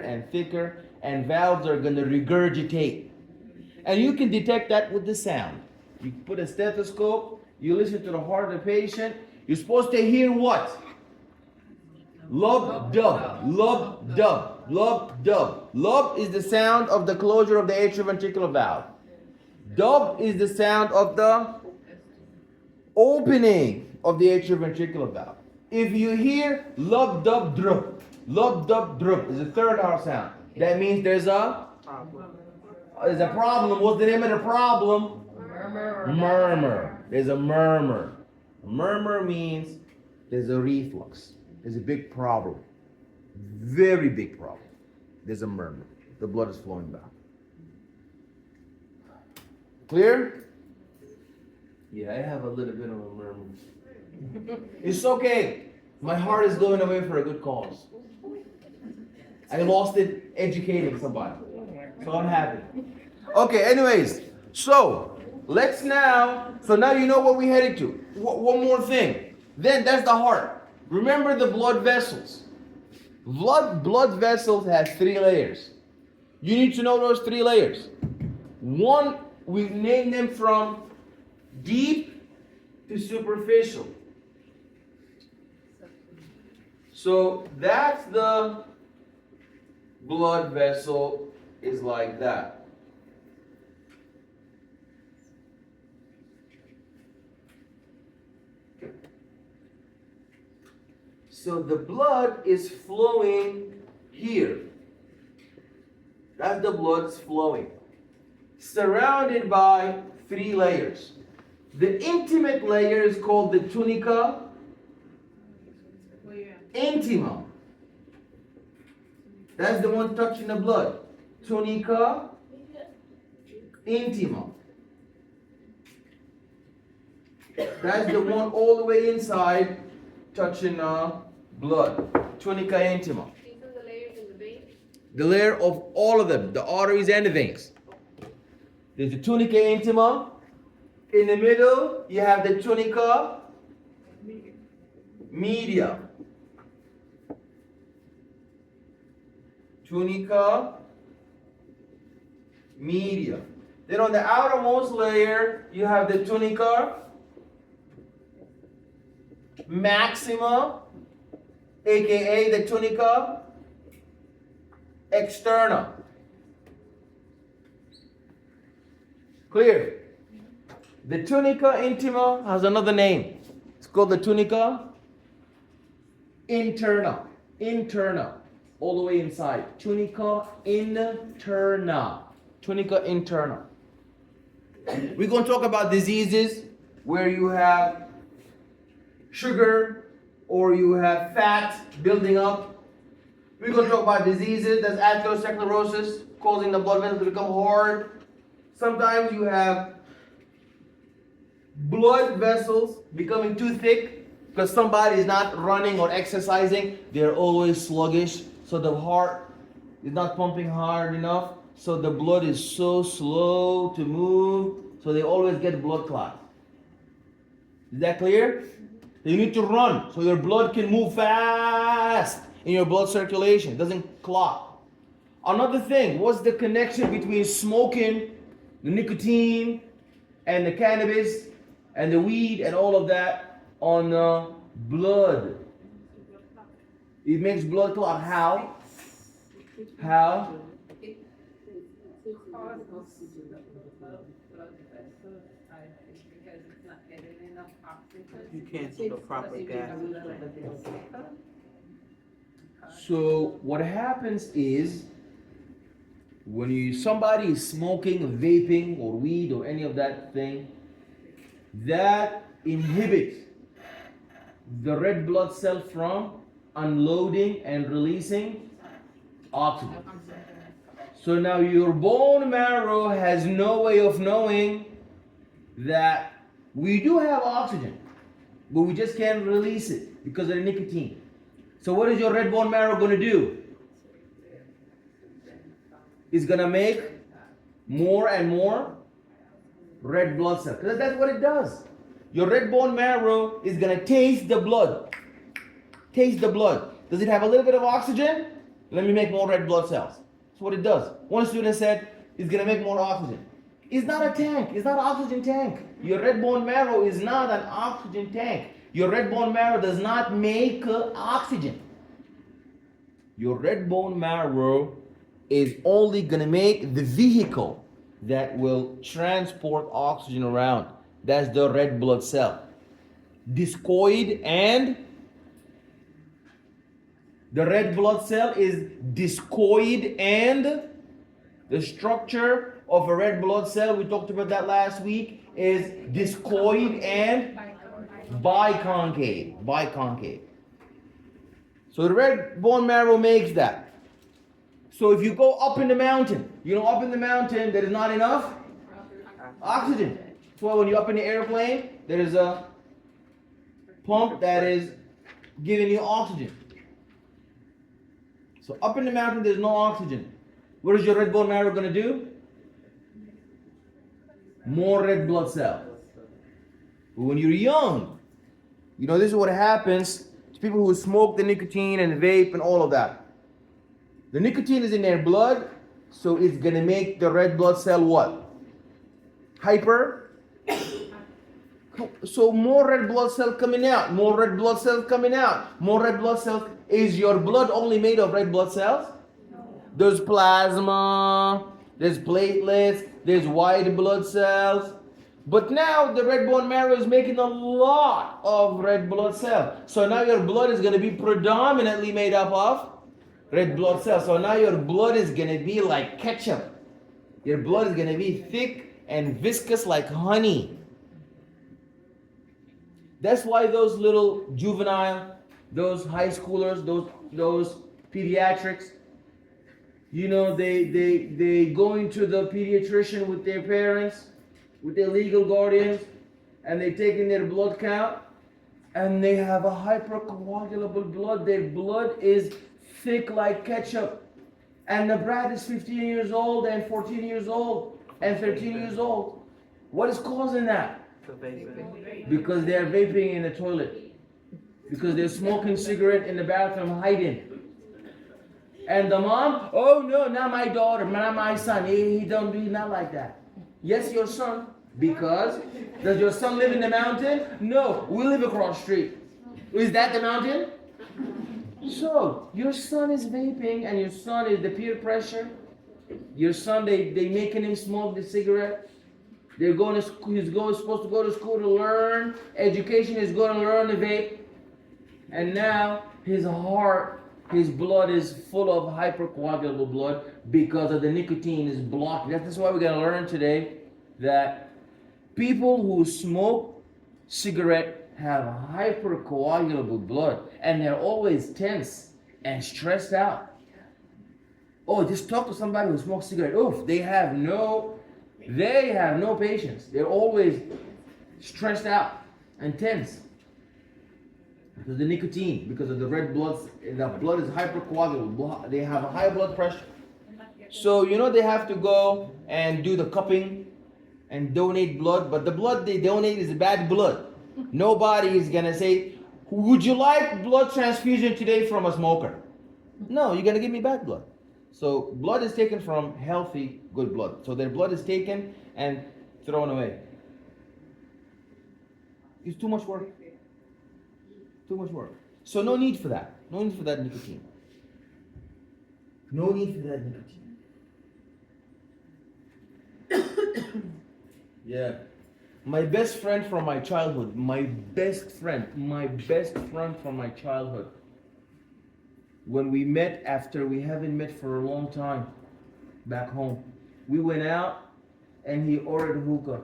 and valves are going to regurgitate. And you can detect that with the sound. You put a stethoscope, you listen to the heart of the patient, you're supposed to hear what? Lub dub, lub dub, lub dub. Lub is the sound of the closure of the atrioventricular valve. Dub is the sound of the opening of the atrioventricular valve. If you hear lub dub drup is the third R sound. That means there's a problem. What's the name of the problem? Murmur. There's a murmur. Murmur means there's a reflux. There's a big problem. Very big problem. There's a murmur. The blood is flowing back. Clear? Yeah, I have a little bit of a murmur. It's okay. My heart is going away for a good cause. I lost it educating somebody. So I'm happy. Okay, anyways. So now you know what we're heading to. One more thing. Then that's the heart. Remember the blood vessels. Blood vessels have 3 layers. You need to know those 3 layers. One, we name them from deep to superficial. So that's the blood vessel is like that. So the blood is flowing here. That's the blood's flowing. Surrounded by 3 layers. The intimate layer is called the tunica intima. That's the one touching the blood. Tunica intima. That's the one all the way inside touching blood. Tunica intima. The layer of all of them, the arteries and the veins. There's the tunica intima. In the middle, you have the tunica media. Tunica media. Then on the outermost layer, you have the tunica maxima, aka the tunica externa. Clear? The tunica intima has another name. It's called the tunica interna. Interna. All the way inside. Tunica interna. Tunica interna. We're going to talk about diseases where you have sugar or you have fat building up. We're going to talk about diseases that's atherosclerosis, causing the blood vessels to become hard. Sometimes you have blood vessels becoming too thick because somebody is not running or exercising. They're always sluggish, so the heart is not pumping hard enough, so the blood is so slow to move, so they always get blood clots. Is that clear? You need to run so your blood can move fast in your blood circulation. It doesn't clot. Another thing, what's the connection between smoking, the nicotine, and the cannabis, and the weed, and all of that on blood? It makes blood clot. How? How? It causes the blood vessels, I think, because it's not getting enough oxygen. You can't see the proper gas. So what happens is when somebody is smoking, vaping, or weed, or any of that thing, that inhibits the red blood cell from unloading and releasing oxygen. So now your bone marrow has no way of knowing that we do have oxygen, but we just can't release it because of the nicotine. So what is your red bone marrow going to do? It's going to make more and more red blood cells. Because that's what it does. Your red bone marrow is going to taste the blood. Taste the blood. Does it have a little bit of oxygen? Let me make more red blood cells. That's what it does. One student said, it's going to make more oxygen. It's not a tank. It's not an oxygen tank. Your red bone marrow is not an oxygen tank. Your red bone marrow does not make oxygen. Your red bone marrow is only going to make the vehicle that will transport oxygen around. That's the red blood cell. Discoid and the red blood cell is discoid, and the structure of a red blood cell, we talked about that last week, is discoid and biconcave. Biconcave. So the red bone marrow makes that. So if you go up in the mountain, up in the mountain there is not enough oxygen. That's why when you're up in the airplane, there is a pump that is giving you oxygen. So up in the mountain there's no oxygen. What is your red bone marrow going to do? More red blood cells. But when you're young, this is what happens to people who smoke the nicotine and vape and all of that. The nicotine is in their blood, so it's going to make the red blood cell what? Hyper. So more red blood cell coming out, more red blood cells coming out, more red blood cells. Is your blood only made of red blood cells? No. There's plasma, there's platelets, there's white blood cells. But now the red bone marrow is making a lot of red blood cells. So now your blood is going to be predominantly made up of red blood cells. So now your blood is going to be like ketchup. Your blood is going to be thick and viscous like honey. That's why those little juvenile, those high schoolers, those pediatrics, they go into the pediatrician with their parents, with their legal guardians, and they take in their blood count, and they have a hypercoagulable blood. Their blood is thick like ketchup. And the brat is 15 years old and 14 years old and 13 years old. What is causing that? The vaping. Because they're vaping in the toilet. Because they're smoking cigarette in the bathroom hiding. And the mom, oh no, not my daughter, not my son. He don't do not like that. Yes, your son. Because does your son live in the mountain? No, we live across the street. Is that the mountain? So your son is vaping, and your son is the peer pressure. Your son, they making him smoke the cigarette. They're going to school. Supposed to go to school to learn. Education is going to learn to vape. And now his heart, his blood is full of hypercoagulable blood because of the nicotine is blocked. That's why we're going to learn today that people who smoke cigarette have hypercoagulable blood, and they're always tense and stressed out. Oh, just talk to somebody who smokes cigarette. Oof, they have no patience. They're always stressed out and tense. Because of the nicotine, because of the red blood, the blood is hypercoagulable. They have a high blood pressure. So they have to go and do the cupping and donate blood, but the blood they donate is bad blood. Nobody is gonna say, would you like blood transfusion today from a smoker? No, you're gonna give me bad blood. So blood is taken from healthy, good blood. So their blood is taken and thrown away. It's too much work. Too much work. So no need for that. No need for that nicotine. No need for that nicotine. Yeah. My best friend from my childhood. My best friend from my childhood. When we met after we haven't met for a long time back home. We went out and he ordered hookah.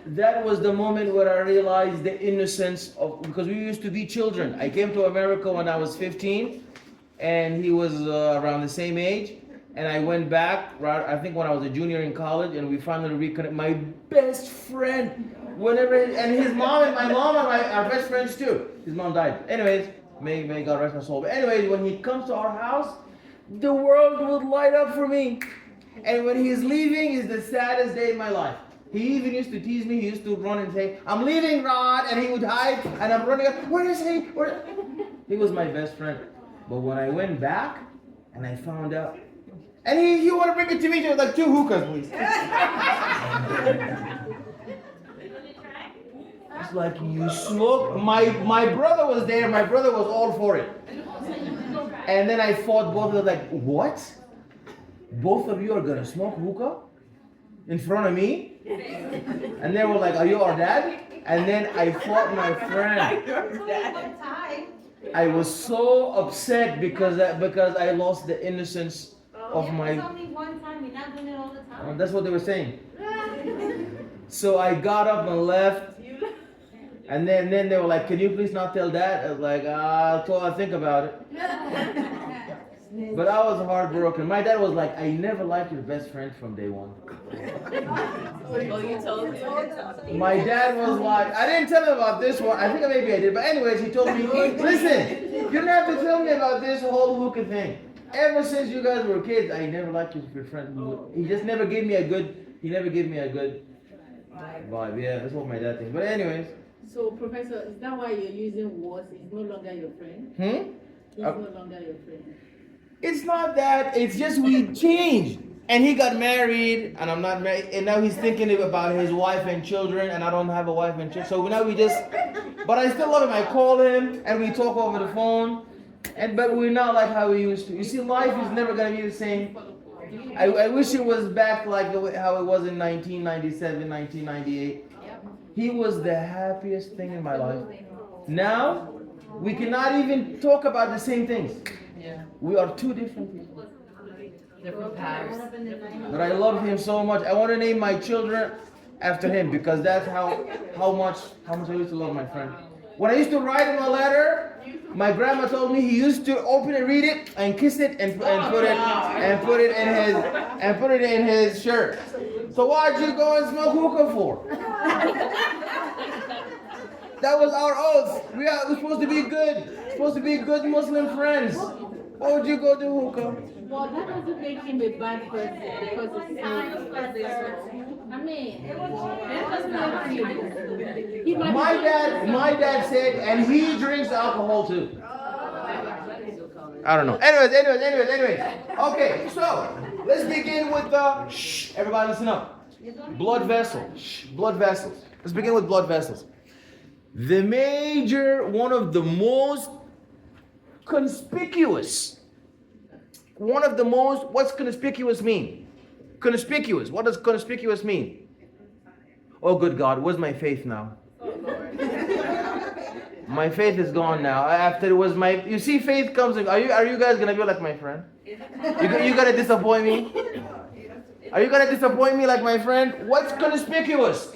That was the moment where I realized the innocence of, because we used to be children. I came to America when I was 15 and he was around the same age. And I went back, I think when I was a junior in college, and we finally reconnected. My best friend, and his mom and my mom are best friends too. His mom died. Anyways, may God rest her soul. But anyways, when he comes to our house, the world would light up for me. And when he's leaving, is the saddest day in my life. He even used to tease me. He used to run and say, "I'm leaving, Rod," and he would hide. And I'm running up. Where is he? He was my best friend. But when I went back, and I found out. And he want to bring it to me, like 2 hookahs, please. It's like, you smoke. My brother was there. My brother was all for it. And then I fought both of them, like, what? Both of you are going to smoke hookah? In front of me? And they were like, are you our dad? And then I fought my friend. I was so upset because I lost the innocence of my. It's only one time. You're not doing it all the time. That's what they were saying. So I got up and left, and then they were like, "Can you please not tell Dad?" I was like, I'll think about it. But I was heartbroken. My dad was like, "I never liked your best friend from day one." Oh, you told him. My dad was like, I didn't tell him about this one. I think maybe I did. But anyways, he told me, listen, you don't have to tell me about this whole hookah thing. Ever since you guys were kids, I never liked your friend. He just never gave me a good vibe. Yeah, that's what my dad thinks. But anyways. So, Professor, is that why you're using words? He's no longer your friend? He's no longer your friend. It's not that. It's just we changed. And he got married, and I'm not married. And now he's thinking about his wife and children, and I don't have a wife and children. So now but I still love him. I call him, and we talk over the phone. But we're not like how we used to. You see, life is never going to be the same. I wish it was back like how it was in 1997, 1998. He was the happiest thing in my life. Now, we cannot even talk about the same things. We are two different people. Different paths. But I love him so much. I want to name my children after him because that's how much I used to love my friend. When I used to write him a letter, my grandma told me he used to open it, read it, and kiss it, and put it in his shirt. So why'd you go and smoke hookah for? That was our oath. We're supposed to be good. Supposed to be good Muslim friends. Why would you go to hookah? Well, that doesn't make him a bad person because it's I mean, that doesn't make him. He might My dad said, and he drinks alcohol too. I don't know. Anyways. Okay, so let's begin with the. Shh, everybody listen up. Blood vessels. Blood vessels. Let's begin with blood vessels. One of the most conspicuous. What's conspicuous mean? Conspicuous. What does conspicuous mean? Oh, good God, where's my faith now? My faith is gone now. After it was my, you see, faith comes in. Are you guys gonna be like my friend? You gonna disappoint me? Are you gonna disappoint me like my friend? What's conspicuous?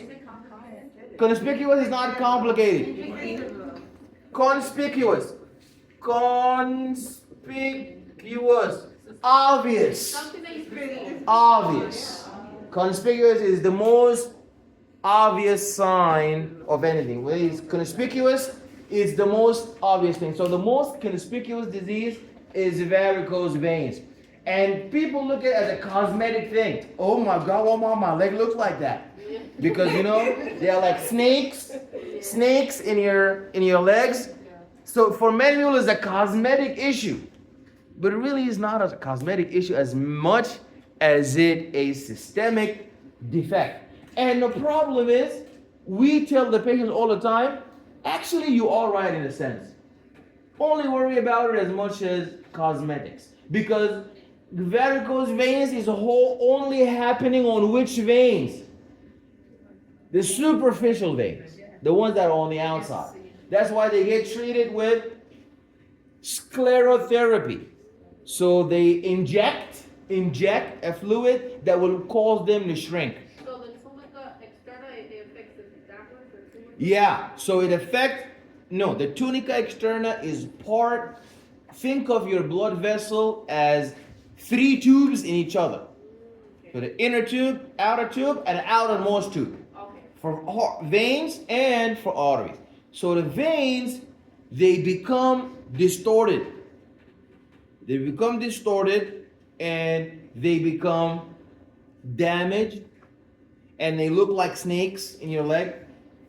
Conspicuous is not complicated. Conspicuous. Obvious. Obvious. Conspicuous is the most obvious sign of anything. When it's conspicuous, it's the most obvious thing. So the most conspicuous disease is varicose veins. And people look at it as a cosmetic thing. Oh my God, my leg looks like that. Because they are like snakes in your legs. So for many people it's a cosmetic issue. But it really is not a cosmetic issue as much as it a systemic defect. And the problem is, we tell the patients all the time, actually you're all right in a sense. Only worry about it as much as cosmetics. Because varicose veins is only happening on which veins? The superficial veins. The ones that are on the outside. That's why they get treated with sclerotherapy. So they inject a fluid that will cause them to shrink. So the tunica externa, it affects the backwards or tunica? Yeah, so the tunica externa is part, think of your blood vessel as 3 tubes in each other. So the inner tube, outer tube, and the outermost tube. Okay. For veins and for arteries. So the veins, they become distorted. They become distorted and they become damaged and they look like snakes in your leg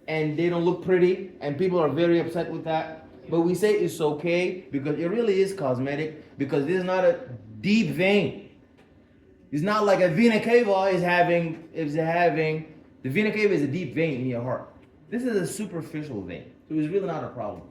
and they don't look pretty and people are very upset with that. But we say it's okay because it really is cosmetic because this is not a deep vein. It's not like a vena cava the vena cava is a deep vein in your heart. This is a superficial vein. So it's really not a problem.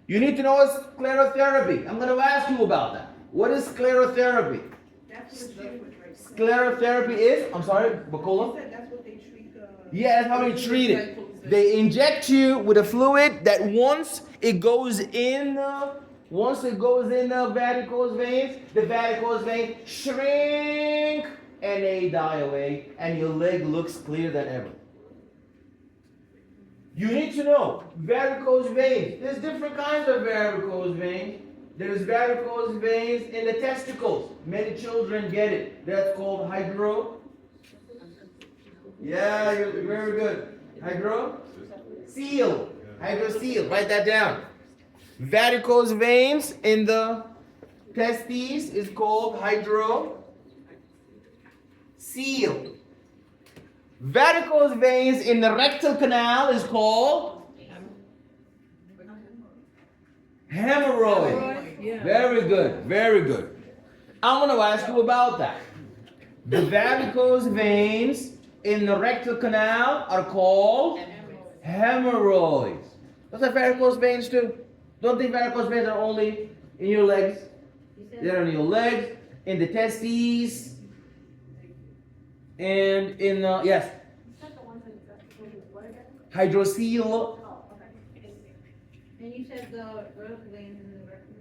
You need to know what's sclerotherapy. I'm going to ask you about that. What is sclerotherapy? That's what it's treated with, right? Sclerotherapy is, I'm sorry, Bacola? That's what they treat Yeah, that's how they treat it. They inject you with a fluid that once it goes in the varicose veins, the varicose veins shrink and they die away and your leg looks clearer than ever. You need to know varicose veins. There's different kinds of varicose veins. There's varicose veins in the testicles. Many children get it. That's called Yeah, you're very good. Hydrocele. Write that down. Varicose veins in the testes is called hydrocele. Varicose veins in the rectal canal is called hemorrhoid. Very good, very good. I'm going to ask you about that. The varicose veins in the rectal canal are called hemorrhoids. Those are varicose veins too. Don't think varicose veins are only in your legs. They're in your legs, in the testes, and in the, yes. Hydrocele. And you said the growth veins in the rectum.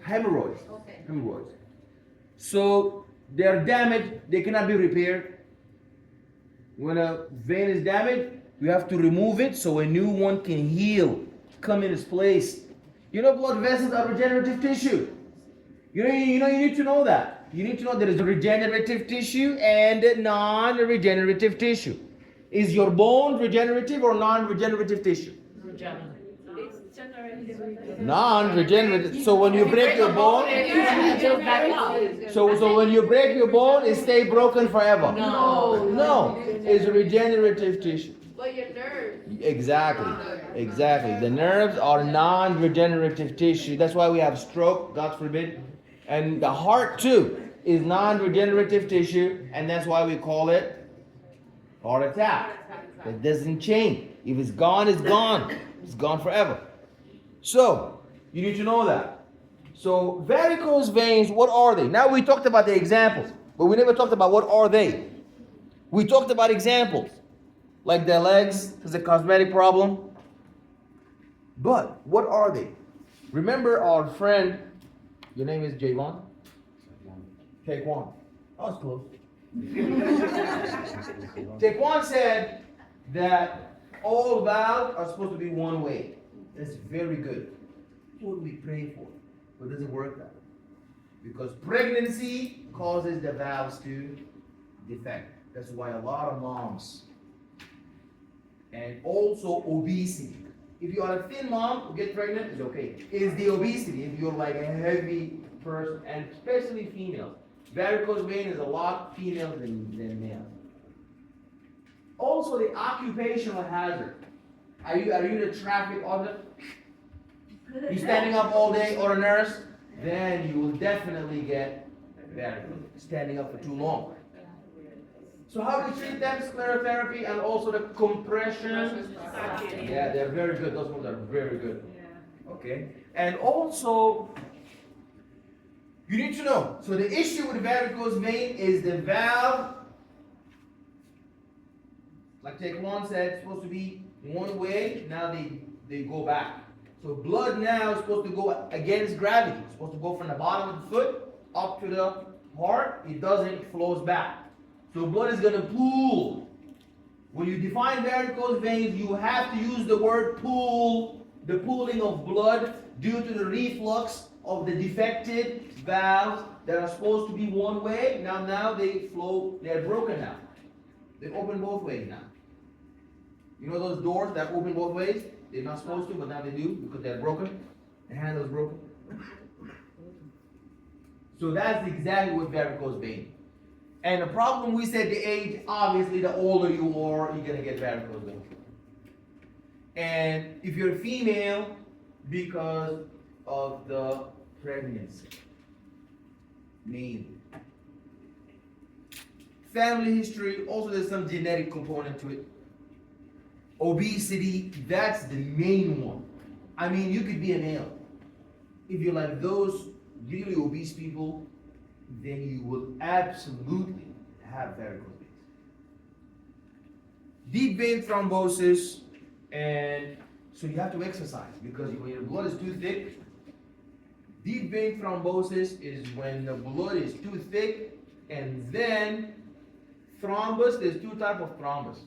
Hemorrhoids. Okay. Hemorrhoids. So they're damaged, they cannot be repaired. When a vein is damaged, you have to remove it so a new one can heal, come in its place. Blood vessels are regenerative tissue. You need to know that. You need to know there is regenerative tissue and non-regenerative tissue. Is your bone regenerative or non-regenerative tissue? Regenerative. Non-regenerative. So when you break your bone, so when you break your bone, it stays broken forever. No, it's regenerative tissue. But your nerves. Exactly. The nerves are non-regenerative tissue. That's why we have stroke, God forbid. And the heart too is non-regenerative tissue, and that's why we call it heart attack. It doesn't change. If it's gone, it's gone. It's gone forever. So, you need to know that. So, varicose veins, what are they? Now we talked about the examples, but we never talked about what are they. We talked about examples, like their legs is a cosmetic problem. But what are they? Remember our friend, your name is Javon? Taekwon. Oh, it's close. Taekwon said that all valves are supposed to be one way. That's very good. What do we pray for? But it doesn't work that way. Because pregnancy causes the valves to defect. That's why a lot of moms, and also obesity. If you are a thin mom who gets pregnant, it's okay. It's the obesity. If you're like a heavy person, and especially females. Varicose vein is a lot female than male. Also, the occupational hazard. Are you in a traffic order? You standing up all day or a nurse? Then you will definitely get varicose. Standing up for too long. So how do we treat them? Sclerotherapy and also the compression. Yeah, they're very good. Those ones are very good. Okay. And also, you need to know. So the issue with varicose vein is the valve, like Taekwon said, it's supposed to be one way. Now they go back. So blood now is supposed to go against gravity. It's supposed to go from the bottom of the foot up to the heart. It doesn't, it flows back. So blood is going to pool. When you define varicose veins, you have to use the word pool, the pooling of blood due to the reflux of the defected valves that are supposed to be one way. Now they flow, they're broken now. They open both ways now. You know those doors that open both ways? They're not supposed to, but now they do because they're broken. The handle is broken. So that's exactly what varicose vein. And the problem, we said the age, obviously the older you are, you're going to get varicose vein. And if you're a female, because of the pregnancy, mainly. Family history, also there's some genetic component to it. Obesity, that's the main one. I mean, you could be a male. If you're like those really obese people, then you will absolutely have varicose veins. Deep vein thrombosis, and so you have to exercise because when your blood is too thick, deep vein thrombosis is when the blood is too thick, and then thrombus, there's two types of thrombus.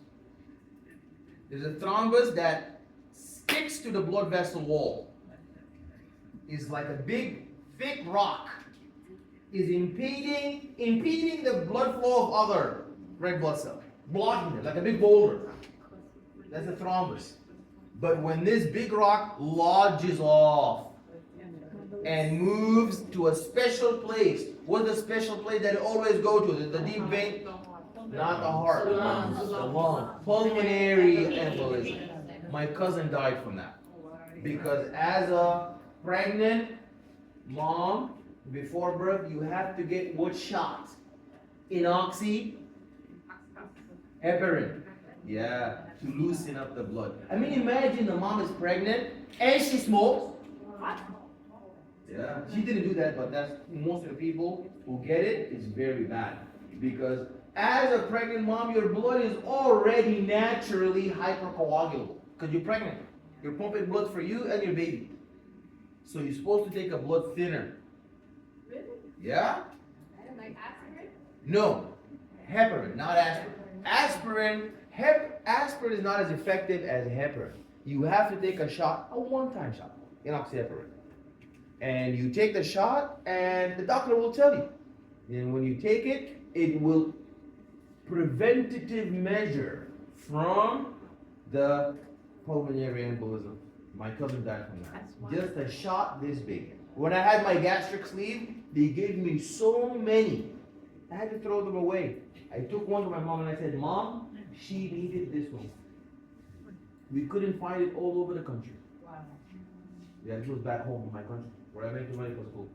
There's a thrombus that sticks to the blood vessel wall. It's like a big, thick rock. Is impeding the blood flow of other red blood cells, blocking it like a big boulder. That's a thrombus. But when this big rock lodges off and moves to a special place, what's the special place that it always go to? The deep vein, not the heart, the lung, pulmonary embolism. My cousin died from that because as a pregnant mom, before birth, you have to get what shot? Inoxy, heparin. Yeah, to loosen up the blood. I mean, imagine the mom is pregnant and she smokes. Yeah, she didn't do that, but that's most of the people who get it is very bad. Because as a pregnant mom, your blood is already naturally hypercoagulable. Because you're pregnant. You're pumping blood for you and your baby. So you're supposed to take a blood thinner. Yeah? Like aspirin? No. Heparin, not aspirin. Aspirin is not as effective as heparin. You have to take a shot, a one-time shot, enoxaparin. And you take the shot, and the doctor will tell you. And when you take it, it will preventative measure from the pulmonary embolism. My cousin died from that. Just a shot this big. When I had my gastric sleeve, they gave me so many. I had to throw them away. I took one to my mom and I said, Mom, she needed this one. We couldn't find it all over the country. Wow. Yeah, it was back home in my country, where I went to medical school.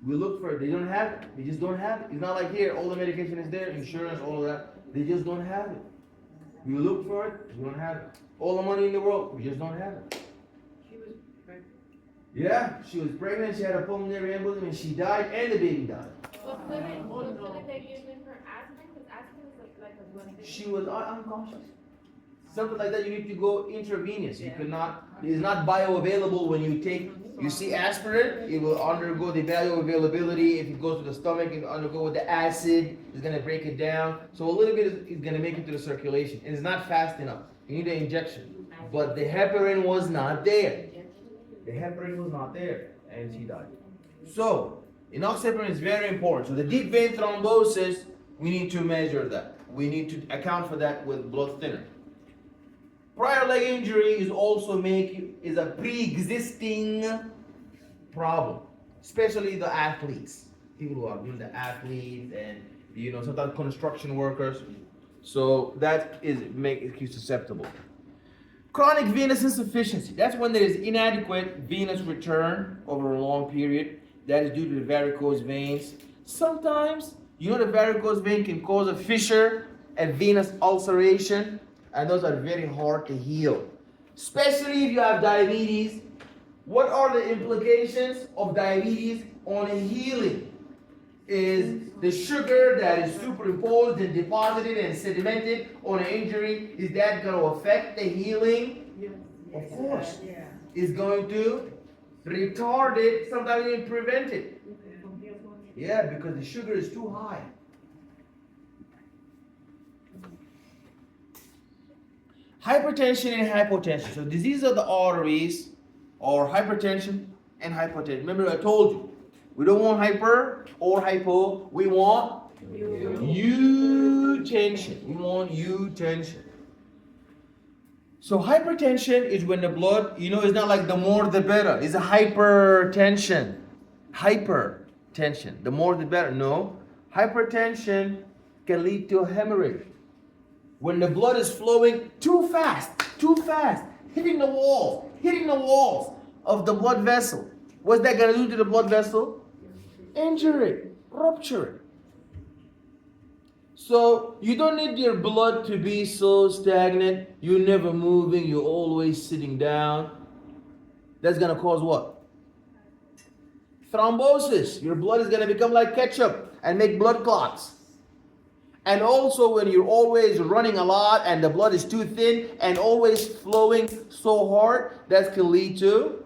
We looked for it, they don't have it. They just don't have it. It's not like here, all the medication is there, insurance, all of that. They just don't have it. We look for it, we don't have it. All the money in the world, we just don't have it. She was pregnant. Yeah, she was pregnant, she had a pulmonary embolism, and she died, and the baby died. But couldn't they use it for aspirin? Because aspirin is like a blood thinner. She was unconscious. Something like that, you need to go intravenous. You cannot, it is not bioavailable when you take, you see aspirin, it will undergo the bioavailability. If it goes to the stomach, it will undergo with the acid, it's going to break it down. So a little bit is going to make it to the circulation. And it's not fast enough. You need an injection. But the heparin was not there. The heparin was not there. And she died. So, enoxaparin is very important. So the deep vein thrombosis, we need to measure that. We need to account for that with blood thinner. Prior leg injury is also is a pre-existing problem, especially the athletes, people who are doing the athletes and sometimes construction workers. So that makes you susceptible. Chronic venous insufficiency. That's when there is inadequate venous return over a long period. That is due to the varicose veins. Sometimes, the varicose vein can cause a fissure, a venous ulceration. And those are very hard to heal. Especially if you have diabetes. What are the implications of diabetes on a healing? Is the sugar that is superimposed and deposited and sedimented on an injury, is that going to affect the healing? Yes. Of course. Yeah. It's going to retard it, sometimes even prevent it. Yeah, because the sugar is too high. Hypertension and hypotension. So disease of the arteries or hypertension and hypotension. Remember I told you, we don't want hyper or hypo. We want eutension. We want eutension. So hypertension is when the blood, it's not like the more the better. It's a hypertension. Hypertension. The more the better. No. Hypertension can lead to hemorrhage. When the blood is flowing too fast, hitting the walls of the blood vessel. What's that going to do to the blood vessel? Injure it, rupture it. So you don't need your blood to be so stagnant. You're never moving, you're always sitting down. That's going to cause what? Thrombosis. Your blood is going to become like ketchup and make blood clots. And also when you're always running a lot and the blood is too thin and always flowing so hard, that can lead to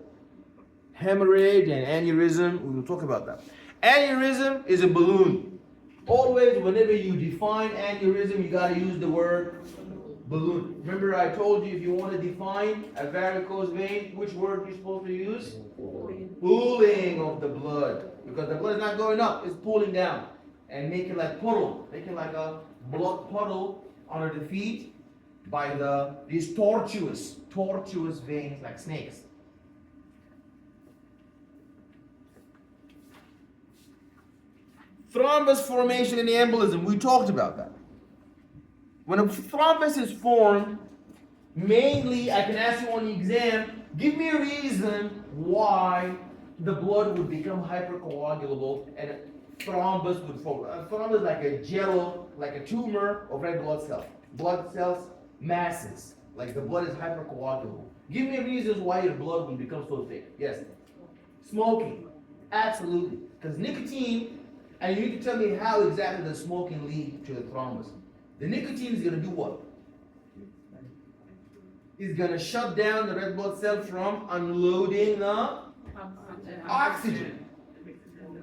hemorrhage and aneurysm. We will talk about that. Aneurysm is a balloon. Always whenever you define aneurysm, you got to use the word balloon. Remember I told you if you want to define a varicose vein, which word you're supposed to use? Pooling of the blood. Because the blood is not going up, it's pooling down. And make it like puddle, make it like a blood puddle under the feet by these tortuous veins like snakes. Thrombus formation in the embolism, we talked about that. When a thrombus is formed, mainly I can ask you on the exam, give me a reason why the blood would become hypercoagulable and thrombus would form. A thrombus is like a jello, like a tumor of red blood cells. Blood cells, masses. Like the blood is hypercoagulable. Give me reasons why your blood will become so thick. Yes. Smoking. Absolutely. Because nicotine, and you need to tell me how exactly does smoking lead to the thrombus. The nicotine is going to do what? It's going to shut down the red blood cell from unloading the oxygen.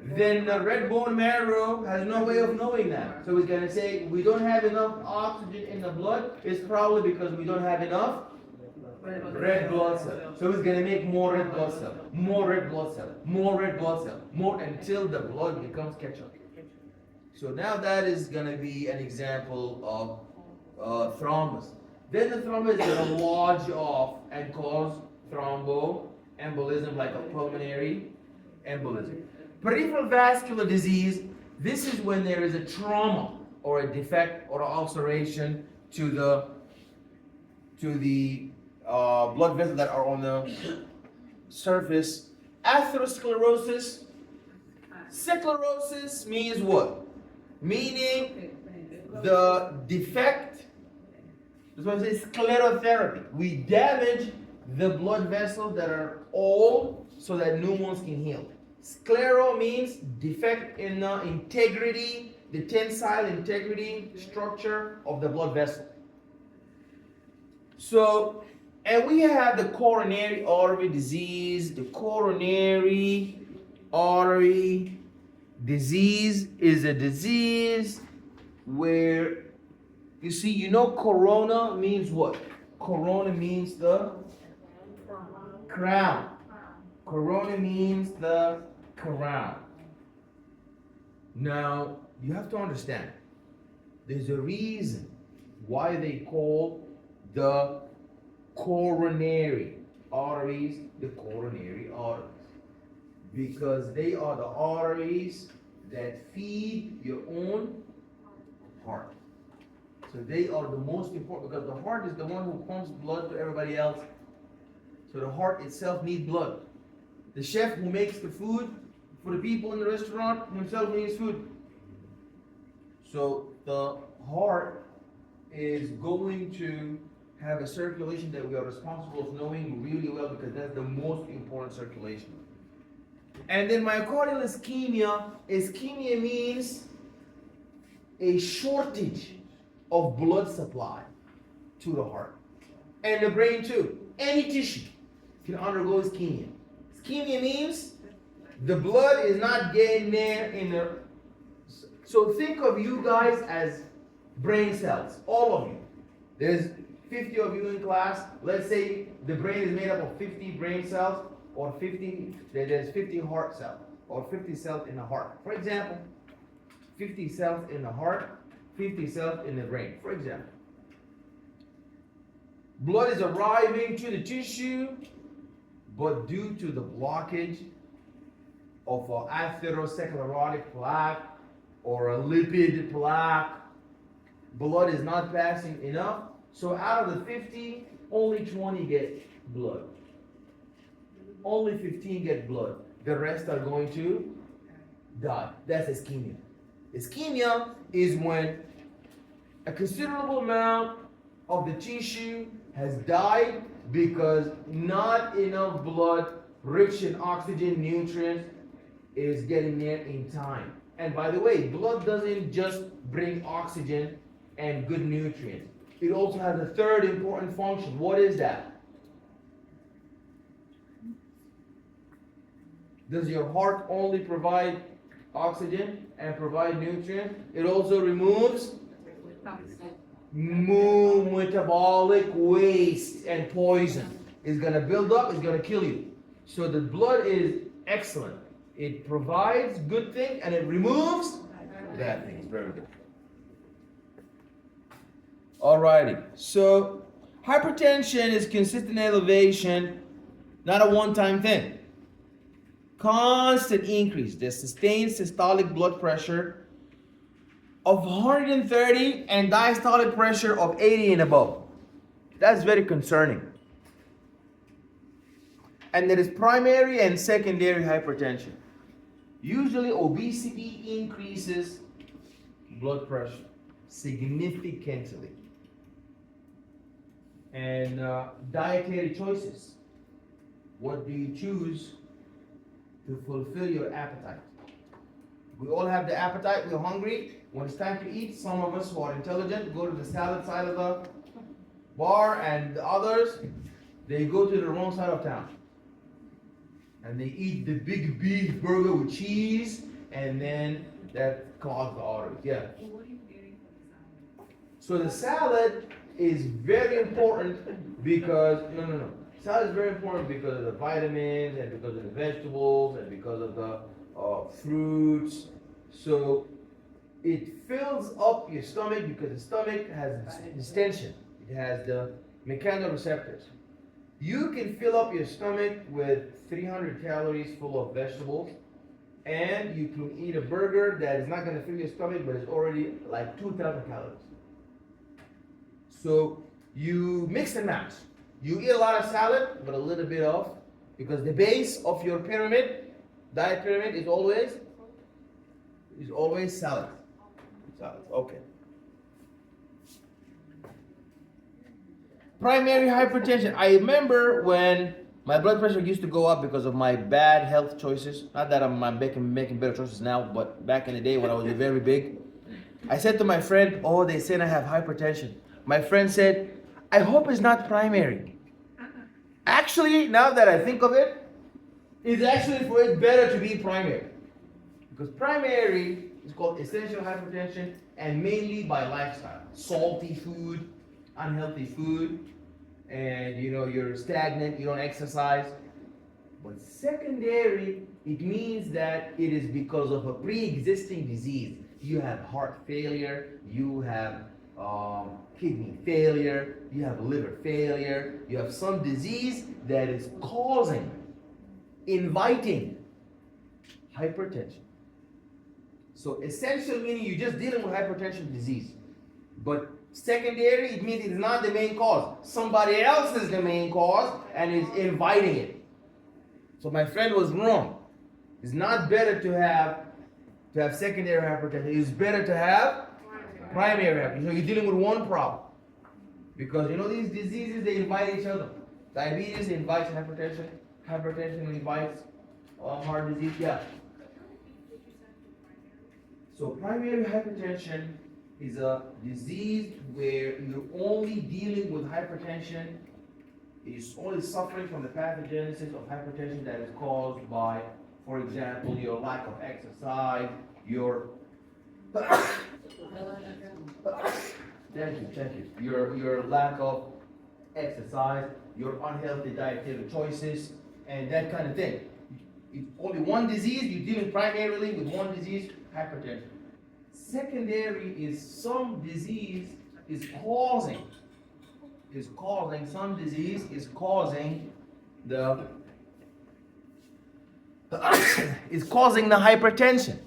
Then the red bone marrow has no way of knowing that. So it's going to say, we don't have enough oxygen in the blood. It's probably because we don't have enough red blood cells. So it's going to make more red blood cells, more red blood cells, more red blood cells, more until the blood becomes ketchup. So now that is going to be an example of thrombus. Then the thrombus is going to lodge off and cause thrombosis. embolism, like a pulmonary embolism. Peripheral vascular disease, this is when there is a trauma or a defect or an ulceration to the blood vessels that are on the surface. Atherosclerosis. Sclerosis means what? Meaning the defect. That's why I say sclerotherapy. We damage the blood vessels that are old so that new ones can heal. Sclero means defect in the integrity, the tensile integrity structure of the blood vessel. So, and we have the coronary artery disease. The coronary artery disease is a disease where, you see, you know, corona means what? Corona means the crown. Corona means the crown. Now, you have to understand, there's a reason why they call the coronary arteries the coronary arteries. Because they are the arteries that feed your own heart. So they are the most important, because the heart is the one who pumps blood to everybody else. So the heart itself needs blood. The chef who makes the food for the people in the restaurant himself needs food. So the heart is going to have a circulation that we are responsible for knowing really well, because that's the most important circulation. And then myocardial ischemia. Ischemia means a shortage of blood supply to the heart. And the brain too. Any tissue can undergo ischemia. Ischemia means the blood is not getting there in the... So think of you guys as brain cells, all of you. There's 50 of you in class. Let's say the brain is made up of 50 brain cells, or 50, there's 50 heart cells, or 50 cells in the heart. For example, 50 cells in the heart, 50 cells in the brain, for example. Blood is arriving to the tissue, but due to the blockage of an atherosclerotic plaque or a lipid plaque, blood is not passing enough. So out of the 50, only 20 get blood. Only 15 get blood. The rest are going to die. That's ischemia. Ischemia is when a considerable amount of the tissue has died because not enough blood rich in oxygen, nutrients, is getting there in time. And by the way, blood doesn't just bring oxygen and good nutrients. It also has a third important function. What is that? Does your heart only provide oxygen and provide nutrients? It also removes metabolic waste and poison. It's going to build up, it's going to kill you. So the blood is excellent. It provides good things and it removes bad things. Very good. Alrighty. So hypertension is consistent elevation, not a one-time thing. Constant increase, the sustained systolic blood pressure of 130 and diastolic pressure of 80 and above. That's very concerning. And there is primary and secondary hypertension. Usually obesity increases blood pressure significantly. And dietary choices. What do you choose to fulfill your appetite? We all have the appetite, we're hungry. When it's time to eat, some of us who are intelligent go to the salad side of the bar, and the others, they go to the wrong side of town. And they eat the big beef burger with cheese, and then that clogs the arteries. Yeah. What are you getting from the salad? So the salad is very important because, salad is very important because of the vitamins and because of the vegetables and because of the fruits. So it fills up your stomach because the stomach has distension. It has the mechanoreceptors. You can fill up your stomach with 300 calories full of vegetables, and you can eat a burger that is not going to fill your stomach, but it's already like 2,000 calories. So you mix and match. You eat a lot of salad, but a little bit of, because the base of your pyramid, diet pyramid, is always salad. Salad. Okay. Primary hypertension. I remember when my blood pressure used to go up because of my bad health choices. Not that I'm making better choices now, but back in the day when I was very big, I said to my friend, "Oh, they said I have hypertension." My friend said, "I hope it's not primary." Actually, now that I think of it, it's actually for it better to be primary, because primary is called essential hypertension, and mainly by lifestyle, salty food, unhealthy food, and you're stagnant, you don't exercise. But secondary, it means that it is because of a pre-existing disease. You have heart failure, you have kidney failure, you have liver failure, you have some disease that is causing, inviting hypertension. So essential meaning you're just dealing with hypertension disease. But secondary, it means it's not the main cause. Somebody else is the main cause and is inviting it. So my friend was wrong. It's not better to have secondary hypertension. It's better to have primary hypertension. So you're dealing with one problem. Because these diseases, they invite each other. Diabetes invites hypertension. Hypertension invites heart disease. Yeah. So primary hypertension is a disease where you're only dealing with hypertension. It's only suffering from the pathogenesis of hypertension that is caused by, for example, your lack of exercise, your your lack of exercise, your unhealthy dietary choices, and that kind of thing. It's only one disease. You're dealing primarily with one disease, hypertension. Secondary is some disease is causing some disease is causing the is causing the hypertension.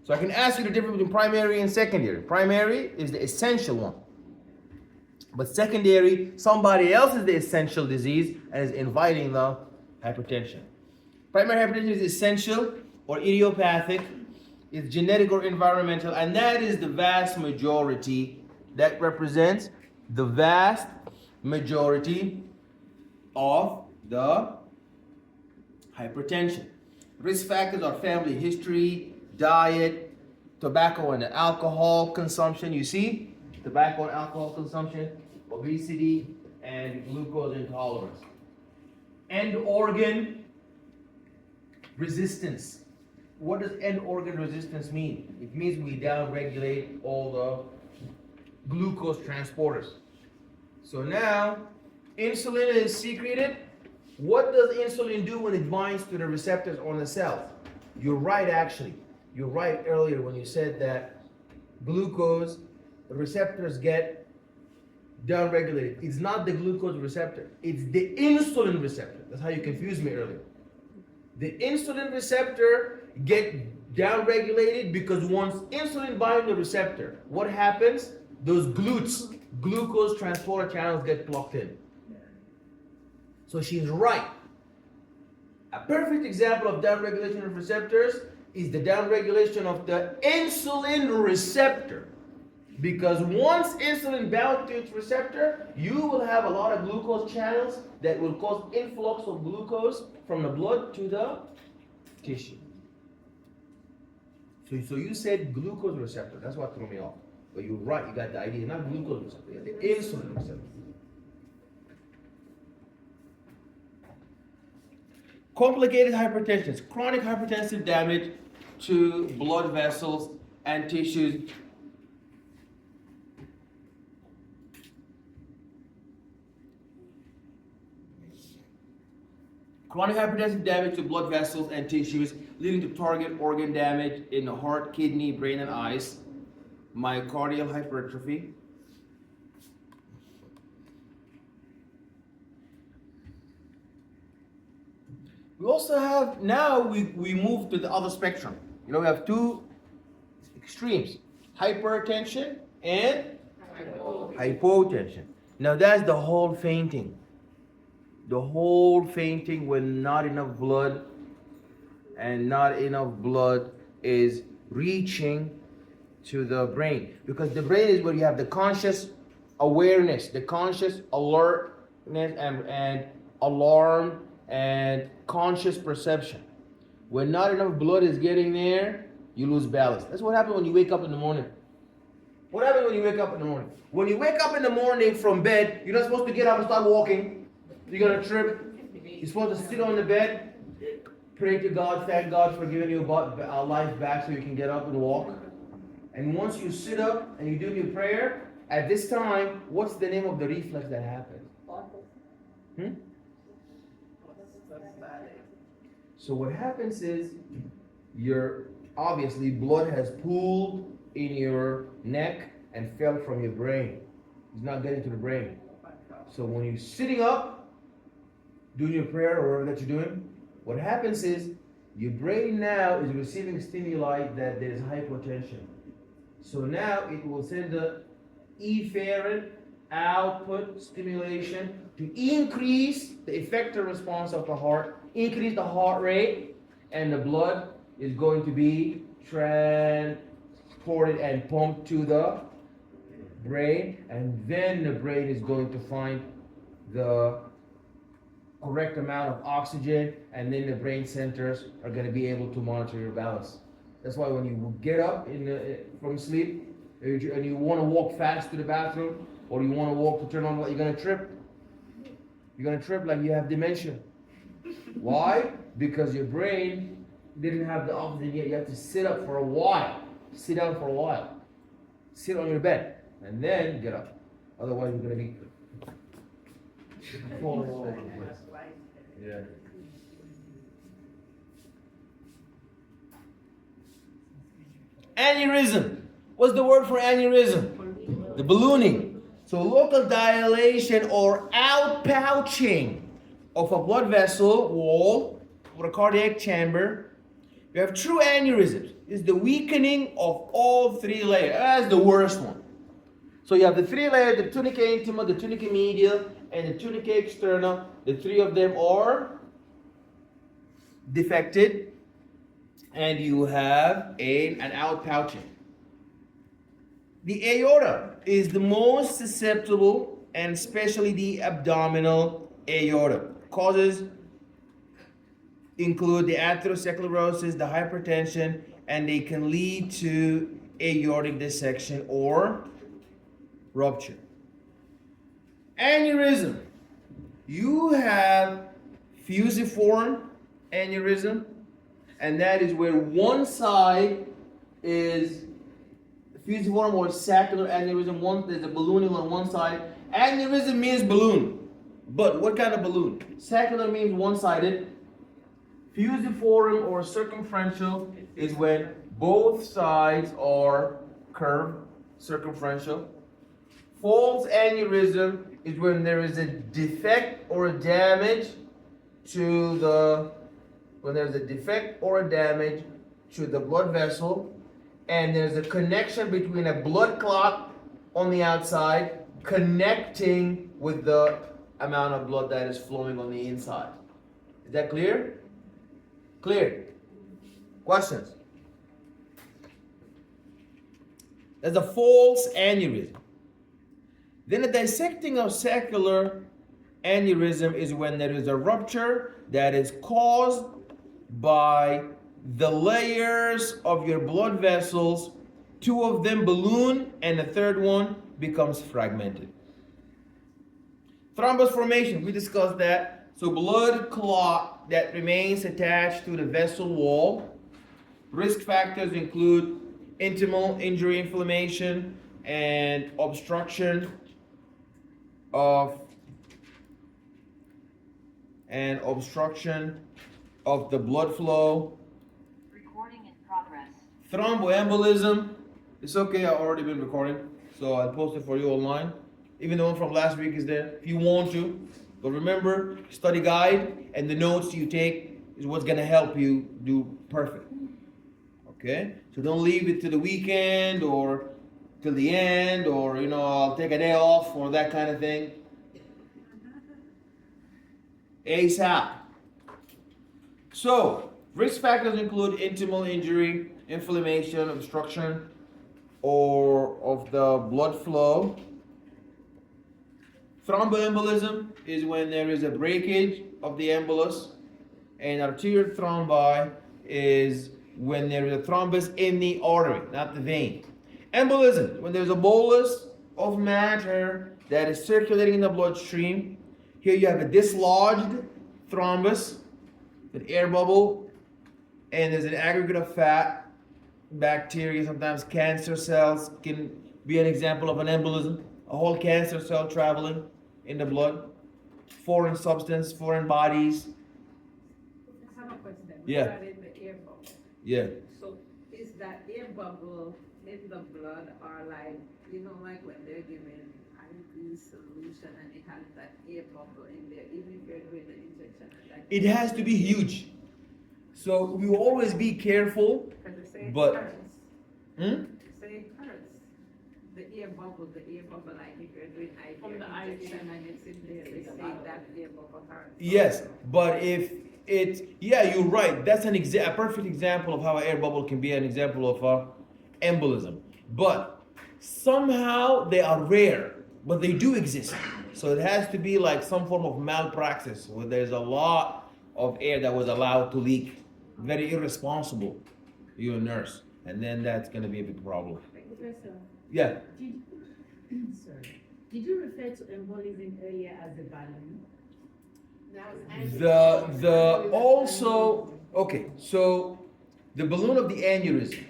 So I can ask you the difference between primary and secondary. Primary is the essential one. But secondary, somebody else is the essential disease and is inviting the hypertension. Primary hypertension is essential or idiopathic. It's genetic or environmental, and that is the vast majority. That represents the vast majority of the hypertension. Risk factors are family history, diet, tobacco and alcohol consumption. You see, tobacco and alcohol consumption, obesity, and glucose intolerance. End organ resistance. What does end organ resistance mean? It means we downregulate all the glucose transporters. So now, insulin is secreted. What does insulin do when it binds to the receptors on the cells? You're right, actually. You're right earlier when you said that glucose receptors get downregulated. It's not the glucose receptor. It's the insulin receptor. That's how you confused me earlier. The insulin receptor get downregulated because once insulin binds the receptor, what happens? Those glucose transporter channels get blocked in. So she's right. A perfect example of downregulation of receptors is the downregulation of the insulin receptor. Because once insulin bound to its receptor, you will have a lot of glucose channels that will cause influx of glucose from the blood to the tissue. So you said glucose receptor. That's what threw me off. But you're right. You got the idea. Not glucose receptor. You got the insulin receptor. Complicated hypertension is chronic hypertensive damage to blood vessels and tissues. Chronic hypertensive damage to blood vessels and tissues, leading to target organ damage in the heart, kidney, brain, and eyes. Myocardial hypertrophy. We also have, now we move to the other spectrum. You know, we have two extremes, hypertension and hypotension. Now that's the whole fainting. The whole fainting when not enough blood, and not enough blood is reaching to the brain. Because the brain is where you have the conscious awareness, the conscious alertness and alarm and conscious perception. When not enough blood is getting there, you lose balance. That's what happens when you wake up in the morning. What happens when you wake up in the morning? When you wake up in the morning from bed, you're not supposed to get up and start walking. You're gonna trip. You're supposed to sit on the bed, pray to God, thank God for giving you a life back so you can get up and walk. And once you sit up and you do your prayer, at this time, what's the name of the reflex that happens? So what happens is, your obviously blood has pooled in your neck and fell from your brain. It's not getting to the brain. So when you're sitting up, doing your prayer or whatever that you're doing, what happens is your brain now is receiving stimuli that there's hypotension. So now it will send the efferent output stimulation to increase the effector response of the heart, increase the heart rate, and the blood is going to be transported and pumped to the brain, and then the brain is going to find the correct amount of oxygen, and then the brain centers are going to be able to monitor your balance. That's why when you get up from sleep and you want to walk fast to the bathroom, or you want to walk to turn on the light, you're going to trip. You're going to trip like you have dementia. Why? Because your brain didn't have the oxygen yet. You have to sit up for a while. Sit down for a while. Sit on your bed and then get up. Otherwise, you're going to be falling all over the place. Yeah. Aneurysm. What's the word for aneurysm? The ballooning. So local dilation or outpouching of a blood vessel wall or a cardiac chamber. You have true aneurysms. It's the weakening of all three layers. That's the worst one. So you have the three layers, the tunica intima, the tunica media, and the tunica externa. The three of them are defected, and you have an outpouching. The aorta is the most susceptible, and especially the abdominal aorta. Causes include the atherosclerosis, the hypertension, and they can lead to aortic dissection or rupture. Aneurysm. You have fusiform aneurysm, and that is where one side is fusiform or saccular aneurysm. There's a ballooning on one side. Aneurysm means balloon. But what kind of balloon? Saccular means one-sided. Fusiform or circumferential is when both sides are curved, circumferential. False aneurysm is when there is a defect or a damage to the blood vessel, and there's a connection between a blood clot on the outside connecting with the amount of blood that is flowing on the inside. Is that clear? Clear. Questions? That's a false aneurysm. Then a dissecting of saccular aneurysm is when there is a rupture that is caused by the layers of your blood vessels. Two of them balloon and the third one becomes fragmented. Thrombus formation, we discussed that. So blood clot that remains attached to the vessel wall. Risk factors include intimal injury, inflammation, and obstruction of the blood flow. Recording in progress. Thromboembolism. It's okay, I've already been recording, so I'll post it for you online. Even the one from last week is there if you want to. But remember, study guide and the notes you take is what's gonna help you do perfect. Okay? So don't leave it to the weekend or till the end, or I'll take a day off or that kind of thing. ASAP. So, risk factors include internal injury, inflammation, obstruction, or of the blood flow. Thromboembolism is when there is a breakage of the embolus, and arterial thrombi is when there is a thrombus in the artery, not the vein. Embolism, when there's a bolus of matter that is circulating in the bloodstream. Here you have a dislodged thrombus, an air bubble, and there's an aggregate of fat, bacteria, sometimes cancer cells can be an example of an embolism. A whole cancer cell traveling in the blood, foreign substance, foreign bodies. I have a question. Yeah. Regarding the air bubble. Yeah. So is that air bubble in the blood, or like, like when they're giving IV solution and it has that air bubble in there, even if you're doing the injection? It has to be huge. So we will always be careful. Because they say But- it hurts. Hmm? Say it hurts. The air bubble, like if you're doing IV From the injection and it's in there, they say that air bubble hurts. Yes, but if yeah, you're right. That's a perfect example of how an air bubble can be an example of embolism. But somehow they are rare, but they do exist. So it has to be like some form of malpractice where there's a lot of air that was allowed to leak. Very irresponsible, you're a nurse, and then that's going to be a big problem. Professor, Yeah. did you refer to embolism earlier as a balloon? The also okay, so the balloon of the aneurysm,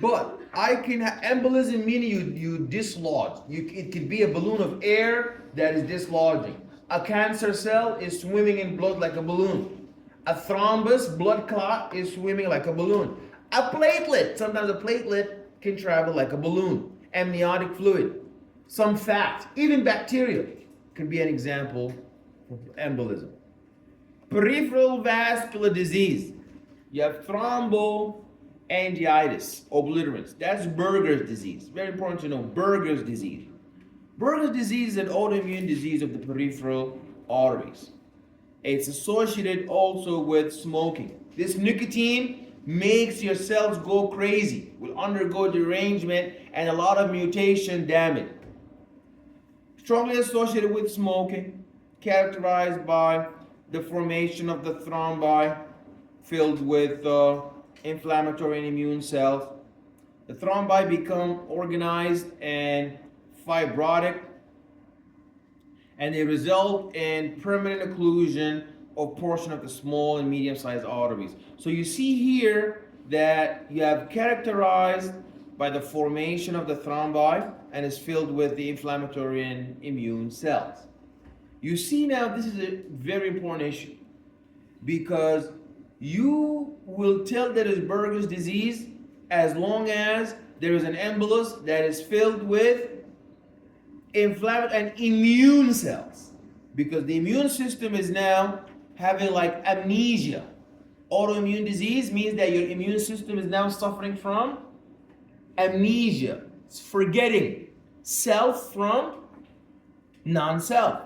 but I can have embolism meaning you dislodge. It could be a balloon of air that is dislodging. A cancer cell is swimming in blood like a balloon. A thrombus, blood clot, is swimming like a balloon. A platelet, sometimes a platelet can travel like a balloon. Amniotic fluid, some fat, even bacteria could be an example of embolism. Peripheral vascular disease. You have thromboangiitis, obliterans. That's Berger's disease. Very important to know Berger's disease. Berger's disease is an autoimmune disease of the peripheral arteries. It's associated also with smoking. This nicotine makes your cells go crazy, will undergo derangement and a lot of mutation damage. Strongly associated with smoking, characterized by the formation of the thrombi filled with inflammatory and immune cells. The thrombi become organized and fibrotic, and they result in permanent occlusion of portion of the small and medium-sized arteries. So you see here that you have characterized by the formation of the thrombi and is filled with the inflammatory and immune cells. You see now this is a very important issue because you will tell that it's Berger's disease as long as there is an embolus that is filled with inflammatory and immune cells, because the immune system is now having like amnesia. Autoimmune disease means that your immune system is now suffering from amnesia. It's forgetting self from non-self.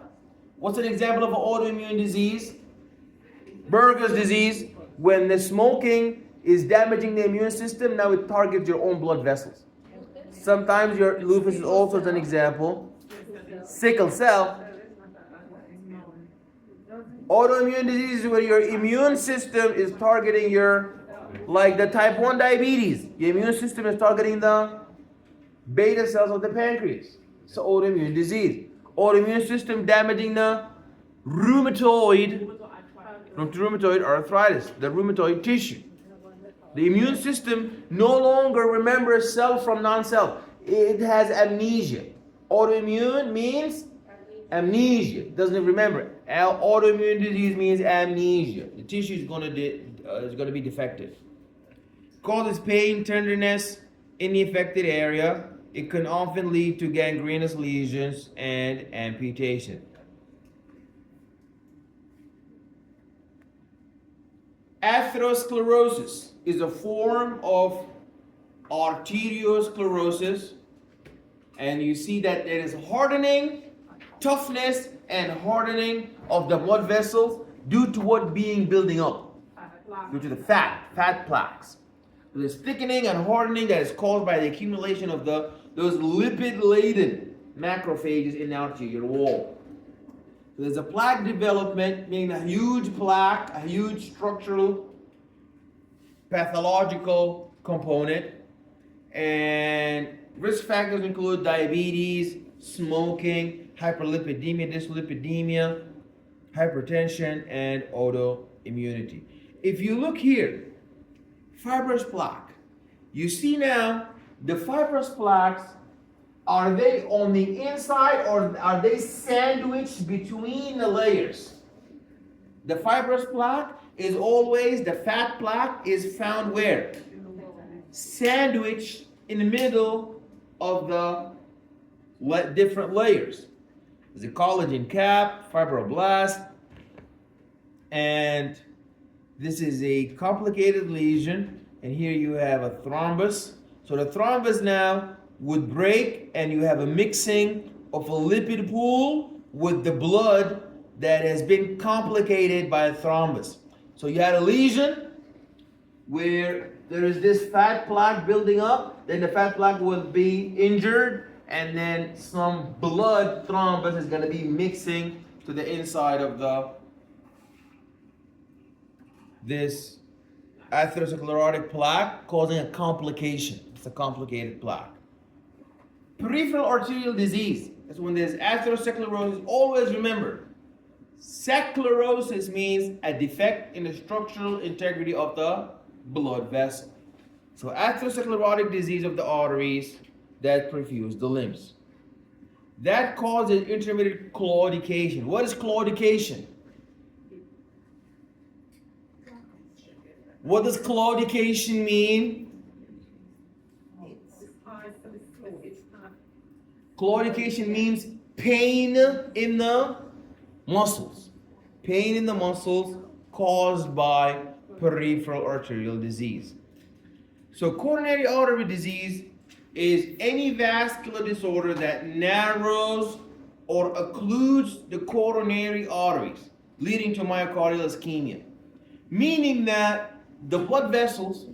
What's an example of an autoimmune disease? Berger's disease. When the smoking is damaging the immune system, now it targets your own blood vessels. Sometimes your lupus is also an example. Sickle cell. Autoimmune disease is where your immune system is targeting like the type 1 diabetes. Your immune system is targeting the beta cells of the pancreas. It's an autoimmune disease. Autoimmune system damaging the rheumatoid arthritis, the rheumatoid tissue. The immune system no longer remembers self from non-self. It has amnesia. Autoimmune means amnesia. It doesn't remember. Autoimmune disease means amnesia. The tissue is going to be defective. Causes pain, tenderness in the affected area. It can often lead to gangrenous lesions and amputation. Atherosclerosis is a form of arteriosclerosis, and you see that there is hardening, toughness, and hardening of the blood vessels due to what being building up, due to the fat plaques. So there's thickening and hardening that is caused by the accumulation of those lipid-laden macrophages in the arterial wall. So there's a plaque development, meaning a huge plaque, a huge structural, pathological component. And risk factors include diabetes, smoking, hyperlipidemia, dyslipidemia, hypertension, and autoimmunity. If you look here, fibrous plaque, you see now the fibrous plaques, are they on the inside or are they sandwiched between the layers? The fibrous plaque is always, the fat plaque is found where? Sandwiched in the middle of the different layers. There's a collagen cap, fibroblast, and this is a complicated lesion, and here you have a thrombus. So the thrombus now would break, and you have a mixing of a lipid pool with the blood that has been complicated by a thrombus. So you had a lesion where there is this fat plaque building up, then the fat plaque will be injured, and then some blood thrombus is going to be mixing to the inside of this atherosclerotic plaque, causing a complication. It's a complicated plaque. Peripheral arterial disease is when there's atherosclerosis. Always remember, sclerosis means a defect in the structural integrity of the blood vessel. So atherosclerotic disease of the arteries that perfuse the limbs. That causes intermittent claudication. What is claudication? What does claudication mean? Claudication means pain in the muscles. Pain in the muscles caused by peripheral arterial disease. So coronary artery disease is any vascular disorder that narrows or occludes the coronary arteries, leading to myocardial ischemia. Meaning that the blood vessels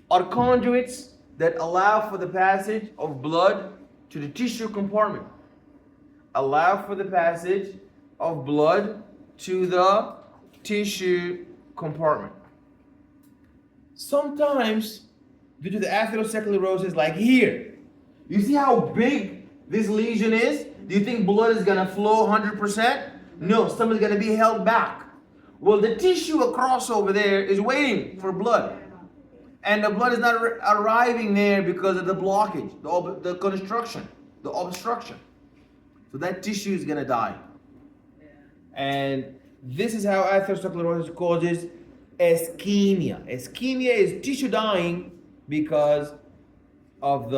are conduits that allow for the passage of blood to the tissue compartment. Allow for the passage of blood to the tissue compartment. Sometimes, due to the atherosclerosis, like here, you see how big this lesion is? Do you think blood is going to flow 100%? No, some is going to be held back. Well, the tissue across over there is waiting for blood. And the blood is not arriving there because of the blockage, the constriction, the obstruction. So that tissue is going to die. And this is how atherosclerosis causes ischemia. Ischemia is tissue dying because of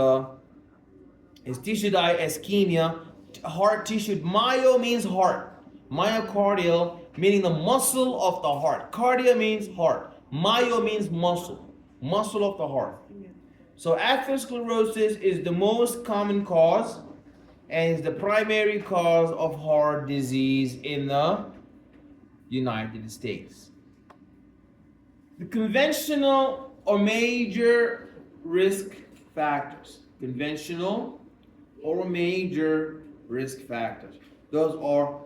ischemia. Heart tissue. Myo means heart. Myocardial meaning the muscle of the heart. Cardia means heart. Myo means muscle. Muscle of the heart. So atherosclerosis is the most common cause and is the primary cause of heart disease in the United States. The conventional or major risk factors. Conventional or major risk factors. Those are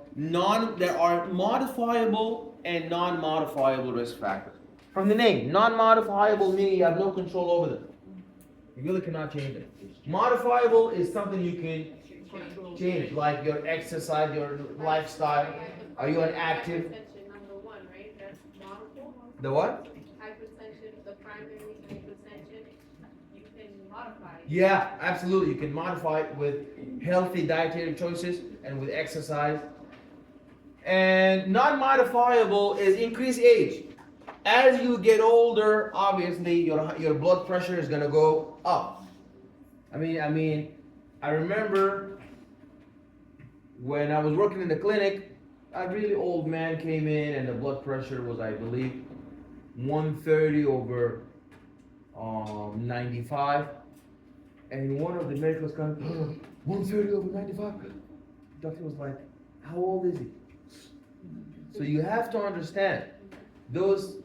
modifiable and non-modifiable risk factors. From the name, non-modifiable meaning you have no control over them. You really cannot change it. Modifiable is something you can change, like your exercise, your lifestyle. Are you an active? Hypertension, number one, right? That's modifiable. The what? Hypertension, the primary hypertension, you can modify. Yeah, absolutely. You can modify it with healthy dietary choices and with exercise. And non-modifiable is increased age. As you get older, obviously your blood pressure is gonna go up. I remember when I was working in the clinic, a really old man came in and the blood pressure was, I believe, 130 over 95. And one of the medicals come, 130 over 95. The doctor was like, how old is he? So you have to understand, those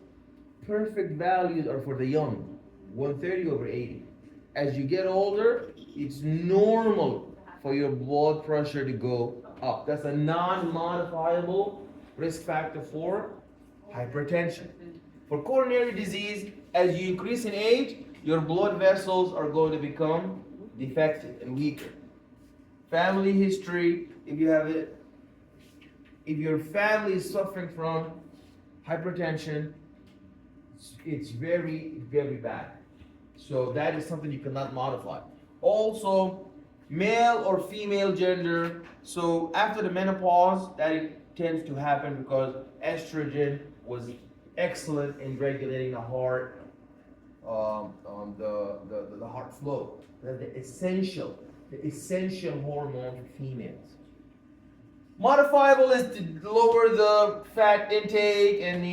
perfect values are for the young, 130 over 80. As you get older, it's normal for your blood pressure to go up. That's a non-modifiable risk factor for hypertension. For coronary disease, as you increase in age, your blood vessels are going to become defective and weaker. Family history, if you have it, if your family is suffering from hypertension, it's very, very bad. So that is something you cannot modify. Also, male or female gender. So after the menopause, that tends to happen because estrogen was excellent in regulating the heart, the heart flow. The essential hormone for females. Modifiable is to lower the fat intake and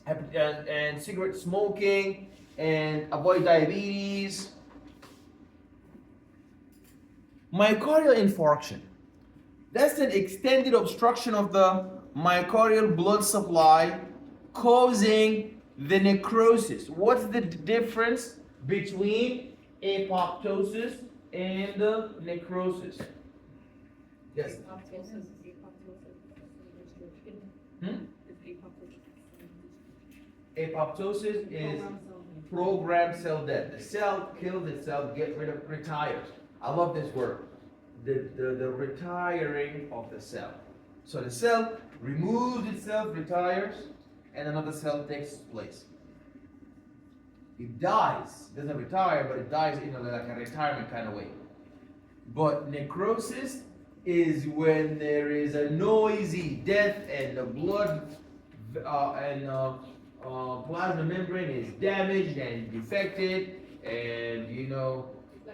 and cigarette smoking and avoid diabetes. Myocardial infarction. That's an extended obstruction of the myocardial blood supply causing the necrosis. What's the difference between apoptosis and the necrosis? Yes. Apoptosis is programmed cell death. The cell kills itself, get rid of, retires. I love this word. The retiring of the cell. So the cell removes itself, retires, and another cell takes its place. It dies, doesn't retire, but it dies in like a retirement kind of way. But necrosis is when there is a noisy death and the blood plasma membrane is damaged and defected, and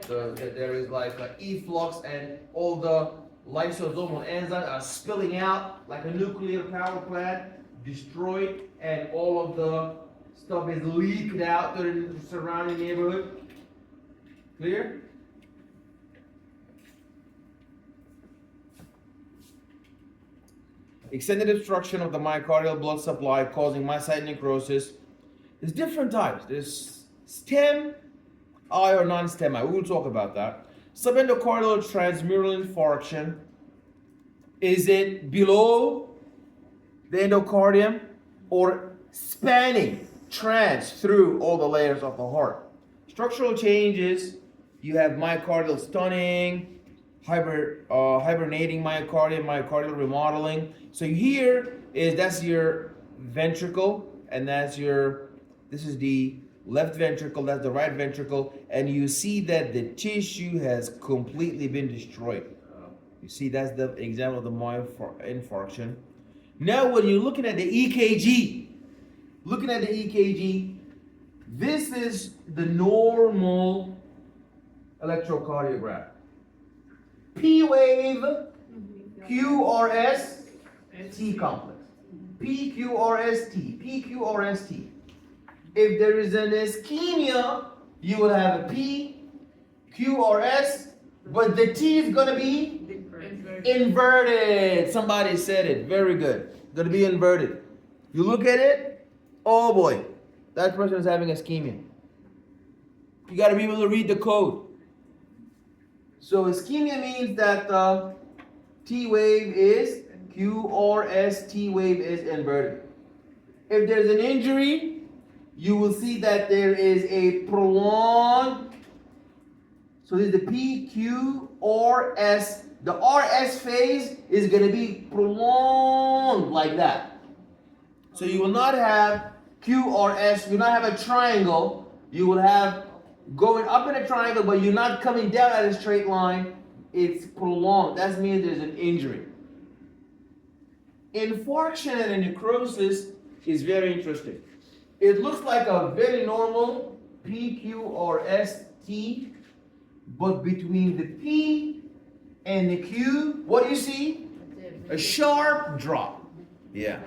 there is like an efflux and all the lysosomal enzymes are spilling out like a nuclear power plant, destroyed, and all of the stuff is leaked out to the surrounding neighborhood. Clear? Extended obstruction of the myocardial blood supply causing myocyte necrosis. There's different types. There's STEM I or non-STEM I. We will talk about that. Subendocardial transmural infarction. Is it below the endocardium or spanning through all the layers of the heart? Structural changes. You have myocardial stunning, hibernating myocardial remodeling. So here that's your ventricle, and this is the left ventricle, that's the right ventricle, and you see that the tissue has completely been destroyed. You see, that's the example of the myoinfarction. Now when you're looking at the EKG, this is the normal electrocardiogram. P wave, QRS, T complex. PQRST, PQRST. If there is an ischemia, you will have a P, QRS, but the T is going to be inverted. Somebody said it. Very good. Going to be inverted. You look at it, oh boy, that person is having ischemia. You got to be able to read the code. So ischemia means that T wave is QRS, T wave is inverted. If there's an injury, you will see that there is a prolonged, so this is the PQRS. The RS phase is going to be prolonged like that. So you will not have QRS, you will not have a triangle. You will have going up in a triangle, but you're not coming down at a straight line. It's prolonged. That means there's an injury. Infarction and a necrosis is very interesting. It looks like a very normal PQRST, but between the P and the Q, what do you see? A sharp drop. Yeah.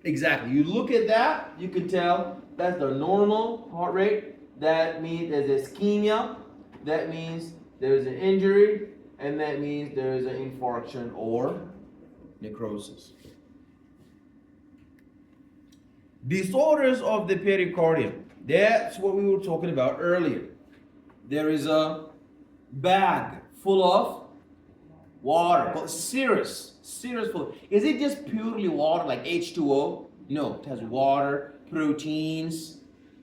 Exactly. You look at that, you can tell that's the normal heart rate. That means there's ischemia. That means there's an injury. And that means there is an infarction or necrosis. Disorders of the pericardium. That's what we were talking about earlier. There is a bag full of water, but serious full. Is it just purely water like H2O? No, it has water, proteins,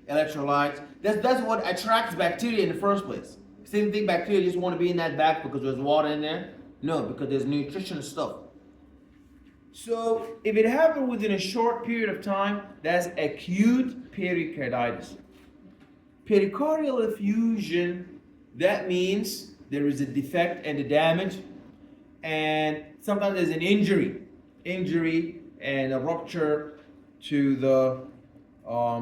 electrolytes. That's what attracts bacteria in the first place. Same thing, bacteria just want to be in that bag because there's water in there? No, because there's nutrition stuff. So if it happened within a short period of time, that's acute pericarditis. Pericardial effusion, that means there is a defect and a damage, and sometimes there's an injury and a rupture to the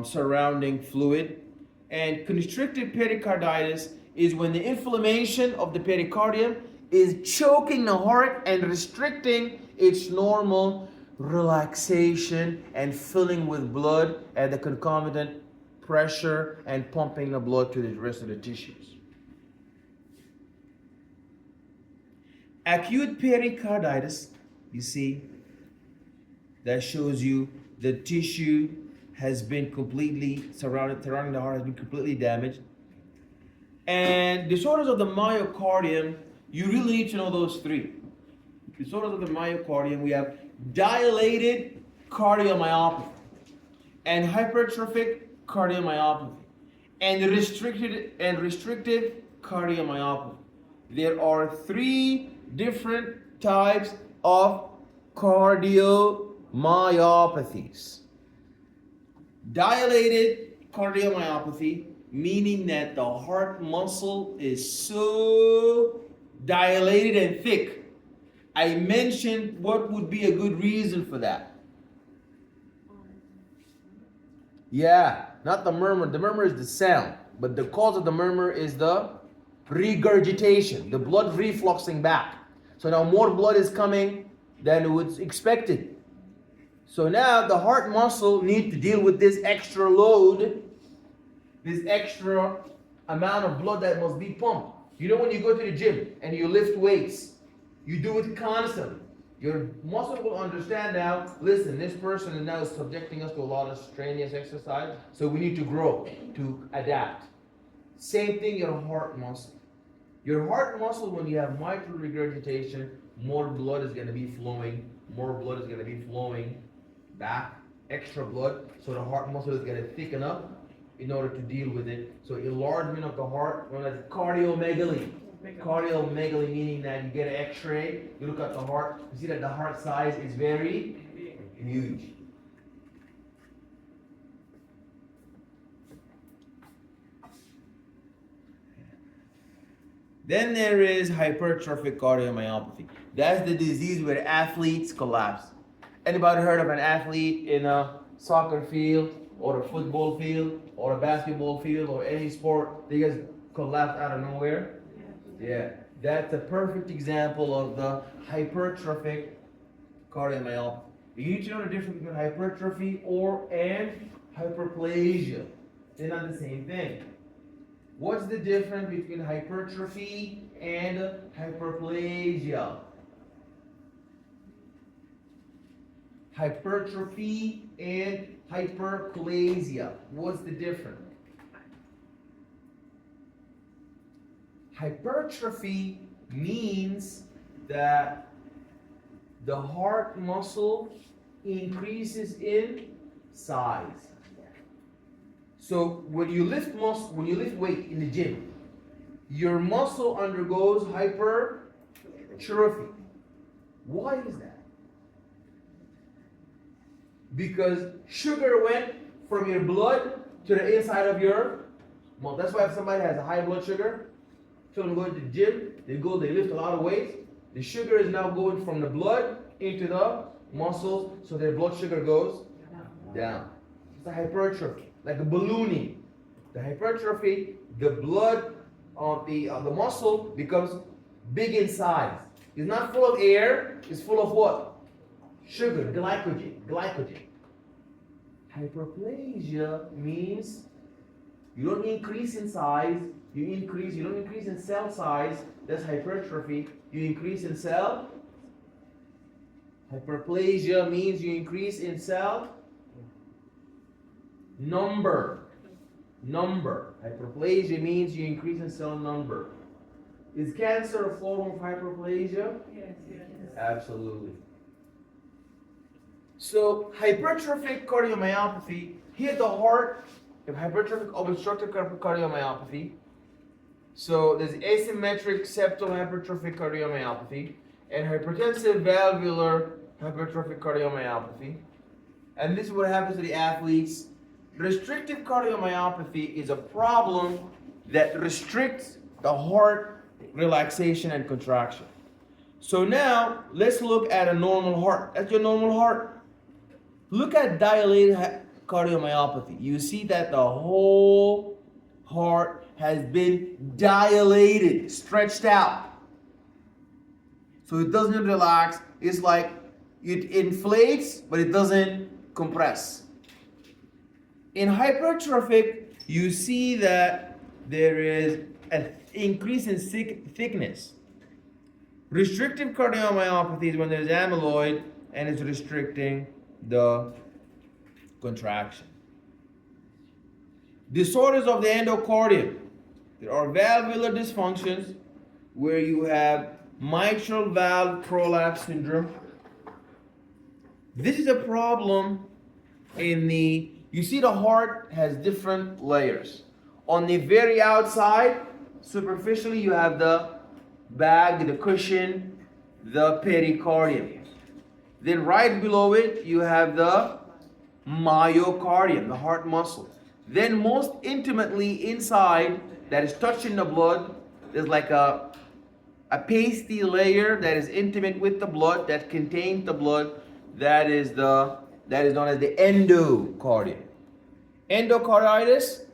surrounding fluid. And constrictive pericarditis is when the inflammation of the pericardium is choking the heart and restricting its normal relaxation and filling with blood and the concomitant pressure and pumping the blood to the rest of the tissues. Acute pericarditis, you see, that shows you the tissue has been completely surrounding the heart has been completely damaged. And disorders of the myocardium, you really need to know those three. Disorders of the myocardium, we have dilated cardiomyopathy and hypertrophic cardiomyopathy and restrictive cardiomyopathy. There are three different types of cardiomyopathies. Dilated cardiomyopathy, meaning that the heart muscle is so dilated and thick. I mentioned what would be a good reason for that. Yeah, not the murmur. The murmur is the sound, but the cause of the murmur is the regurgitation, the blood refluxing back. So now more blood is coming than was expected. So now the heart muscle needs to deal with this extra load, this extra amount of blood that must be pumped. You know when you go to the gym and you lift weights, you do it constantly. Your muscle will understand now, listen, this person is now subjecting us to a lot of strenuous exercise, so we need to grow, to adapt. Same thing, your heart muscle. Your heart muscle, when you have mitral regurgitation, more blood is going to be flowing, back, extra blood, so the heart muscle is going to thicken up in order to deal with it. So enlargement of the heart, known as cardiomegaly. Cardiomegaly meaning that you get an x-ray, you look at the heart, you see that the heart size is very huge. Then there is hypertrophic cardiomyopathy. That's the disease where athletes collapse. Anybody heard of an athlete in a soccer field or a football field or a basketball field or any sport? They just collapse out of nowhere? Yeah, that's a perfect example of the hypertrophic cardiomyopathy. You need to know the difference between hypertrophy and hyperplasia. They're not the same thing. What's the difference between hypertrophy and hyperplasia? Hypertrophy and hyperplasia. What's the difference? Hypertrophy means that the heart muscle increases in size. So when you lift weight in the gym, your muscle undergoes hypertrophy. Why is that? Because sugar went from your blood to the inside of your muscle. That's why if somebody has a high blood sugar, so them going to the gym, they lift a lot of weights. The sugar is now going from the blood into the muscles, so their blood sugar goes down. It's a hypertrophy, like a ballooning. The hypertrophy, the blood of the muscle becomes big in size. It's not full of air, it's full of what? Sugar, glycogen. Hyperplasia means you don't increase in size, you don't increase in cell size, that's hypertrophy. You increase in cell. Hyperplasia means you increase in cell number. Hyperplasia means you increase in cell number. Is cancer a form of hyperplasia? Yes. Absolutely. So hypertrophic cardiomyopathy, here the heart, if hypertrophic obstructive cardiomyopathy. So there's asymmetric septal hypertrophic cardiomyopathy and hypertensive valvular hypertrophic cardiomyopathy. And this is what happens to the athletes. Restrictive cardiomyopathy is a problem that restricts the heart relaxation and contraction. So now let's look at a normal heart. That's your normal heart. Look at dilated cardiomyopathy. You see that the whole heart has been dilated, stretched out. So it doesn't relax. It's like it inflates, but it doesn't compress. In hypertrophic, you see that there is an increase in thickness. Restrictive cardiomyopathy is when there's amyloid and it's restricting the contraction. Disorders of the endocardium. There are valvular dysfunctions where you have mitral valve prolapse syndrome. This is a problem you see the heart has different layers. On the very outside, superficially, you have the bag, the cushion, the pericardium. Then right below it, you have the myocardium, the heart muscle. Then most intimately inside, that is touching the blood, there's like a pasty layer that is intimate with the blood, that contains the blood, that is known as the endocardium. Endocarditis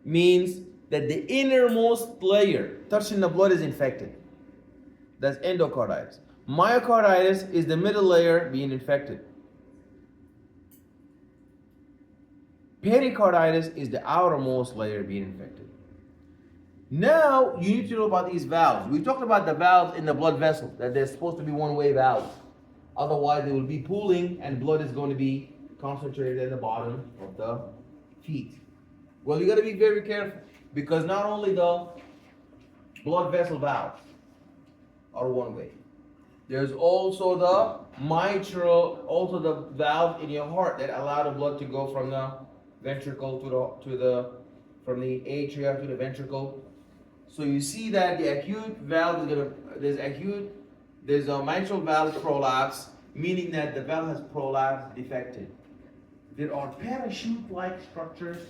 means that the innermost layer touching the blood is infected. That's endocarditis. Myocarditis is the middle layer being infected. Pericarditis is the outermost layer being infected. Now you need to know about these valves. We talked about the valves in the blood vessel, that they're supposed to be one-way valves. Otherwise they will be pooling and blood is going to be concentrated at the bottom of the feet. Well, you got to be very careful, because not only the blood vessel valves are one way. There's also the mitral, also the valve in your heart that allow the blood to go from the ventricle from the atria to the ventricle. So you see that the acute valve there's a mitral valve prolapse, meaning that the valve has prolapsed, defected. There are parachute-like structures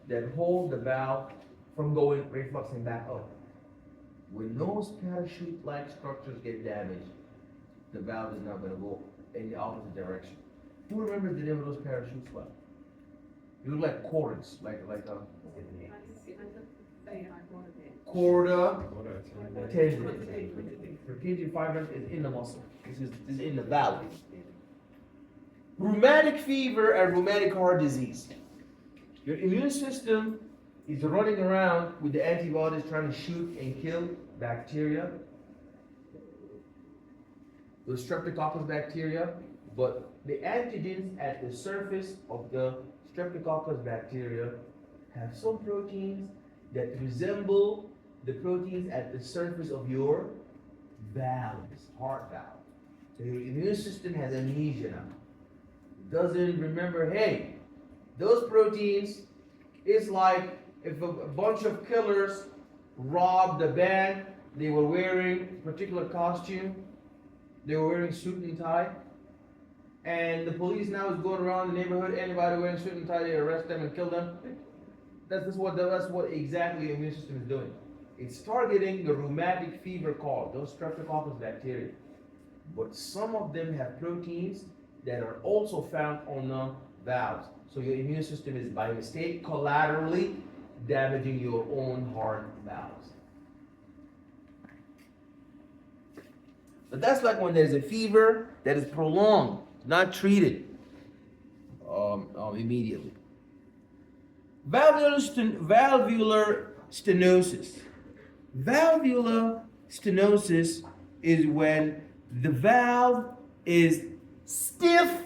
that hold the valve from refluxing back up. When those parachute-like structures get damaged, the valve is not going to go in the opposite direction. Who remembers the name of those parachutes? Well, you look like cords, like a corda tendon. Purkinje fiber is in the muscle. This is in the valve. Rheumatic fever and rheumatic heart disease. Your immune system is running around with the antibodies trying to shoot and kill bacteria, the streptococcus bacteria, but the antigens at the surface of the streptococcus bacteria have some proteins that resemble the proteins at the surface of your valves, heart valve. So your immune system has amnesia now. Doesn't remember, hey, those proteins is like if a bunch of killers robbed a bank, they were wearing a particular costume, they were wearing suit and tie, and the police now is going around the neighborhood, anybody wearing suit and tie, they arrest them and kill them. That's what exactly your immune system is doing. It's targeting the rheumatic fever cause, those streptococcus bacteria. But some of them have proteins that are also found on the valves. So your immune system is by mistake collaterally damaging your own heart valves. But that's like when there's a fever that is prolonged, not treated immediately. Valvular stenosis. Valvular stenosis is when the valve is stiff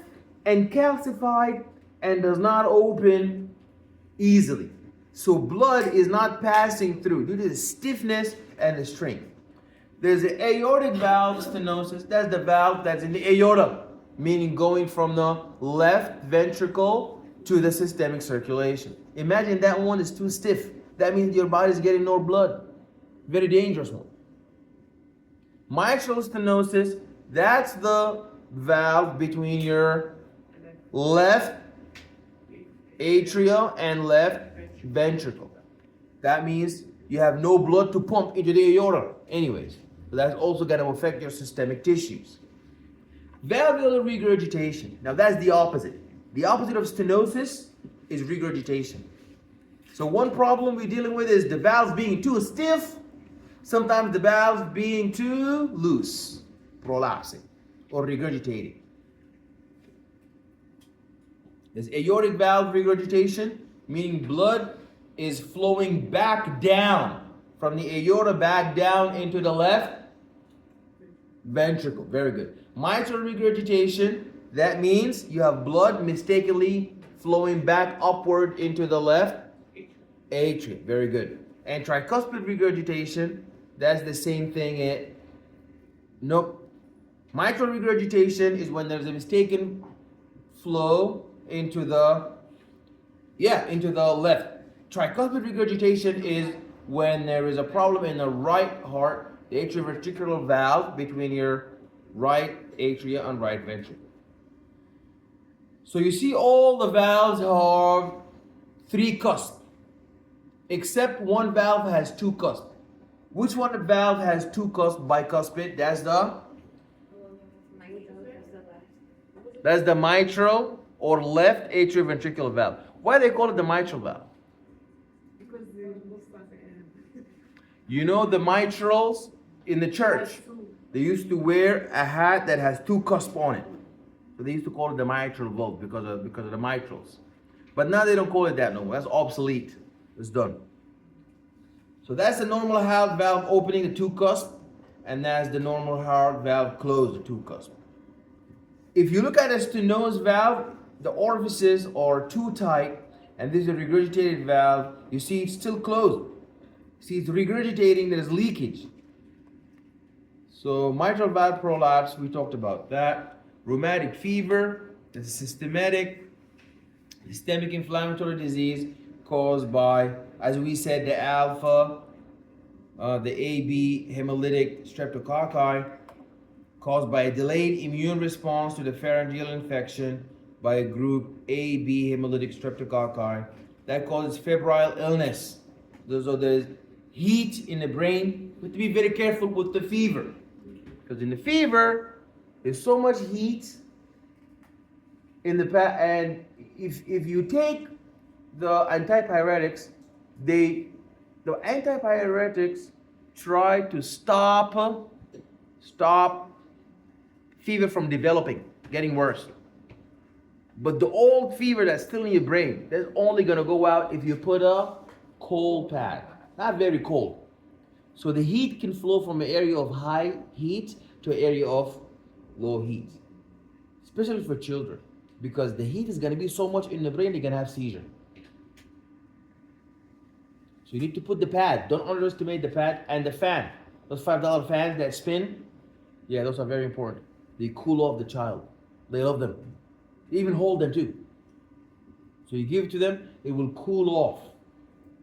and calcified and does not open easily. So blood is not passing through due to the stiffness and the strength. There's the aortic valve stenosis. That's the valve that's in the aorta, meaning going from the left ventricle to the systemic circulation. Imagine that one is too stiff. That means your body is getting no blood. Very dangerous one. Mitral stenosis, that's the valve between your left atria and left ventricle. That means you have no blood to pump into the aorta. Anyways, so that's also going to affect your systemic tissues. Valvular regurgitation. Now that's the opposite. The opposite of stenosis is regurgitation. So one problem we're dealing with is the valves being too stiff, sometimes the valves being too loose, prolapsing or regurgitating. There's aortic valve regurgitation, meaning blood is flowing back down from the aorta back down into the left ventricle. Very good. Mitral regurgitation, that means you have blood mistakenly flowing back upward into the left atrium. Very good. And tricuspid regurgitation, that's the same thing. Nope. Mitral regurgitation is when there's a mistaken flow into the left. Tricuspid regurgitation is when there is a problem in the right heart, the atrioventricular valve between your right atria and right ventricle. So you see all the valves have 3 cusps, except one valve has 2 cusps. Which one of the valve has 2 cusps bicuspid? That's the mitral or left atrioventricular valve. Why do they call it the mitral valve? Because they most of the end. You know the mitrals in the church, they used to wear a hat that has 2 cusps on it. So they used to call it the mitral valve because of the mitrals. But now they don't call it that no more. That's obsolete. It's done. So that's the normal heart valve opening the 2 cusps, and that's the normal heart valve closed the 2 cusps. If you look at a stenosis valve, the orifices are too tight, and this is a regurgitated valve. You see it's still closed. See, it's regurgitating, there's leakage. So mitral valve prolapse, we talked about that. Rheumatic fever, it's a systemic inflammatory disease caused by, as we said, the alpha, the AB hemolytic streptococci, caused by a delayed immune response to the pharyngeal infection by a group AB hemolytic streptococci that causes febrile illness. So there's heat in the brain. We have to be very careful with the fever, because in the fever there's so much heat in the and if you take the antipyretics, the antipyretics try to stop fever from developing, getting worse. But the old fever that's still in your brain, that's only gonna go out if you put a cold pad, not very cold. So the heat can flow from an area of high heat to an area of low heat, especially for children, because the heat is gonna be so much in the brain they're gonna have seizure. So you need to put the pad. Don't underestimate the pad and the fan. Those $5 fans that spin, yeah, those are very important. They cool off the child. They love them. They even hold them too. So you give it to them, it will cool off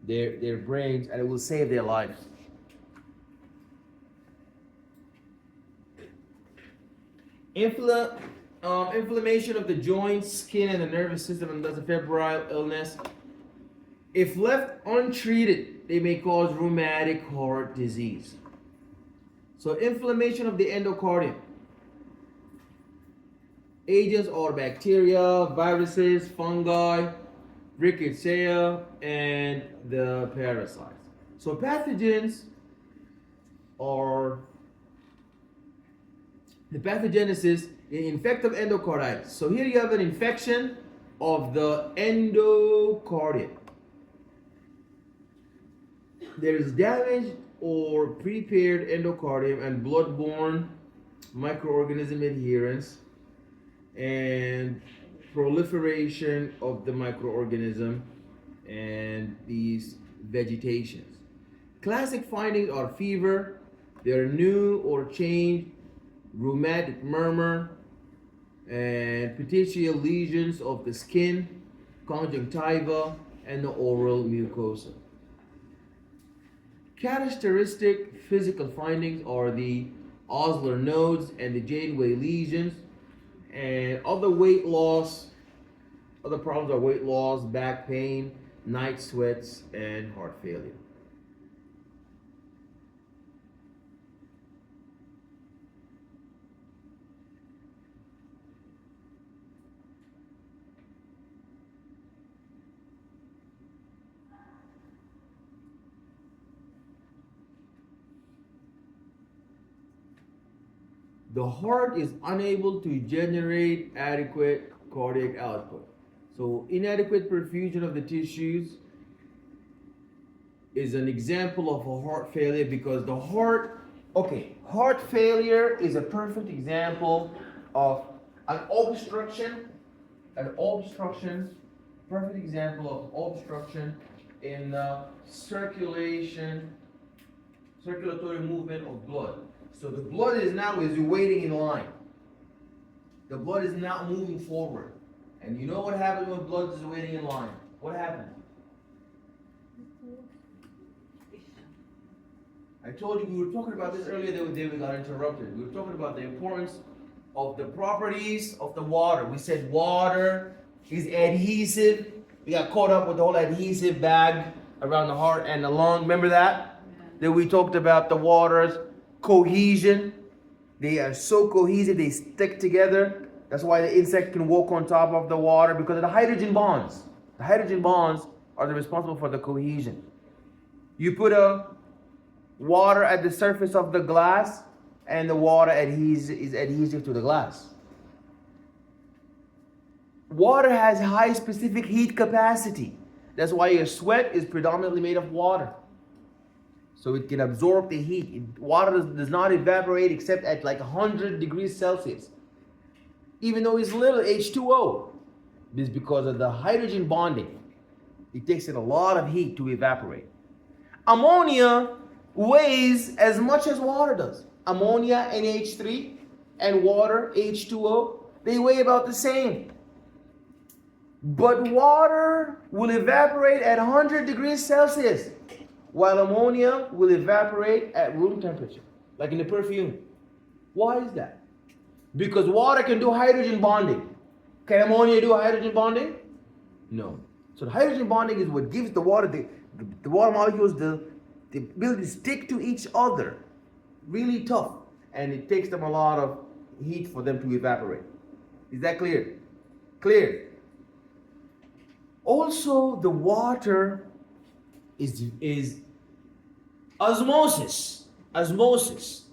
their brains and it will save their lives. Inflammation of the joints, skin, and the nervous system, and thus a febrile illness. If left untreated, they may cause rheumatic heart disease. So inflammation of the endocardium. Agents are bacteria, viruses, fungi, rickettsia, and the parasites. So pathogens are The pathogenesis in infective endocarditis. So here you have an infection of the endocardium. There is damaged or prepared endocardium and blood-borne microorganism adherence and proliferation of the microorganism and these vegetations. Classic findings are fever, there are new or changed rheumatic murmur, and petechial lesions of the skin, conjunctiva, and the oral mucosa. Characteristic physical findings are the Osler nodes and the Janeway lesions, and other weight loss. Other problems are weight loss, back pain, night sweats, and heart failure. The heart is unable to generate adequate cardiac output. So inadequate perfusion of the tissues is an example of a heart failure because the heart failure is a perfect example of an obstruction, perfect example of obstruction in the circulatory movement of blood. So the blood is waiting in line. The blood is not moving forward. And you know what happens when blood is waiting in line? What happens? I told you we were talking about this earlier the day we got interrupted. We were talking about the importance of the properties of the water. We said water is adhesive. We got caught up with the whole adhesive bag around the heart and the lung. Remember that? Then we talked about the water's cohesion. They are so cohesive, they stick together. That's why the insect can walk on top of the water because of the hydrogen bonds. The hydrogen bonds are responsible for the cohesion. You put a water at the surface of the glass and the water is adhesive to the glass. Water has high specific heat capacity. That's why your sweat is predominantly made of water. So it can absorb the heat. Water does not evaporate except at like 100 degrees Celsius. Even though it's little H2O. This is because of the hydrogen bonding. It takes it a lot of heat to evaporate. Ammonia weighs as much as water does. Ammonia, NH3, and water, H2O, they weigh about the same. But water will evaporate at 100 degrees Celsius, while ammonia will evaporate at room temperature, like in the perfume. Why is that? Because water can do hydrogen bonding. Can ammonia do hydrogen bonding? No. So the hydrogen bonding is what gives the water, the water molecules the ability to stick to each other. Really tough. And it takes them a lot of heat for them to evaporate. Is that clear? Clear. Also, the water is osmosis. Osmosis.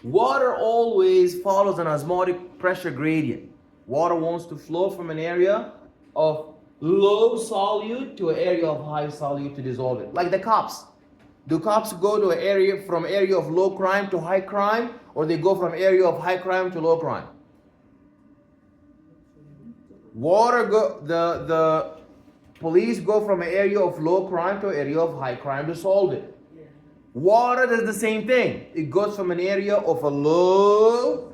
Water always follows an osmotic pressure gradient. Water wants to flow from an area of low solute to an area of high solute to dissolve it. Like the cops. Do cops go to an area from area of low crime to high crime, or they go from area of high crime to low crime? The police go from an area of low crime to an area of high crime to solve it. Water does the same thing. It goes from an area of a low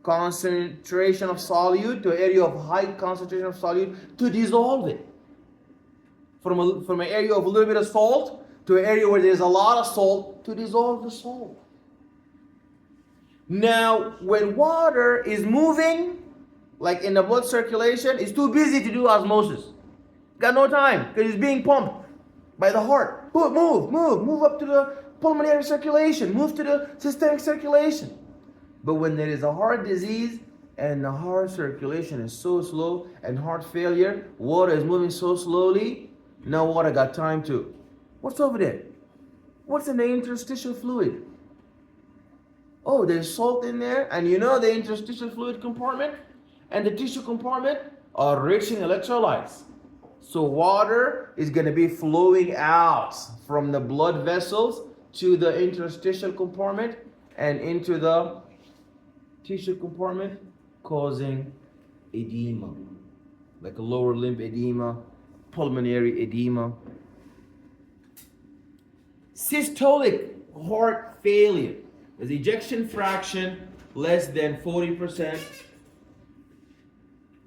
concentration of solute to an area of high concentration of solute to dissolve it. From an area of a little bit of salt to an area where there's a lot of salt to dissolve the salt. Now, when water is moving, like in the blood circulation, it's too busy to do osmosis. Got no time because it's being pumped by the heart. Move up to the pulmonary circulation, move to the systemic circulation. But when there is a heart disease and the heart circulation is so slow and heart failure, water is moving so slowly, no water got time to. What's over there? What's in the interstitial fluid? Oh, there's salt in there, and you know the interstitial fluid compartment and the tissue compartment are rich in electrolytes. So water is going to be flowing out from the blood vessels to the interstitial compartment and into the tissue compartment, causing edema, like a lower limb edema, pulmonary edema. Systolic heart failure is ejection fraction less than 40%.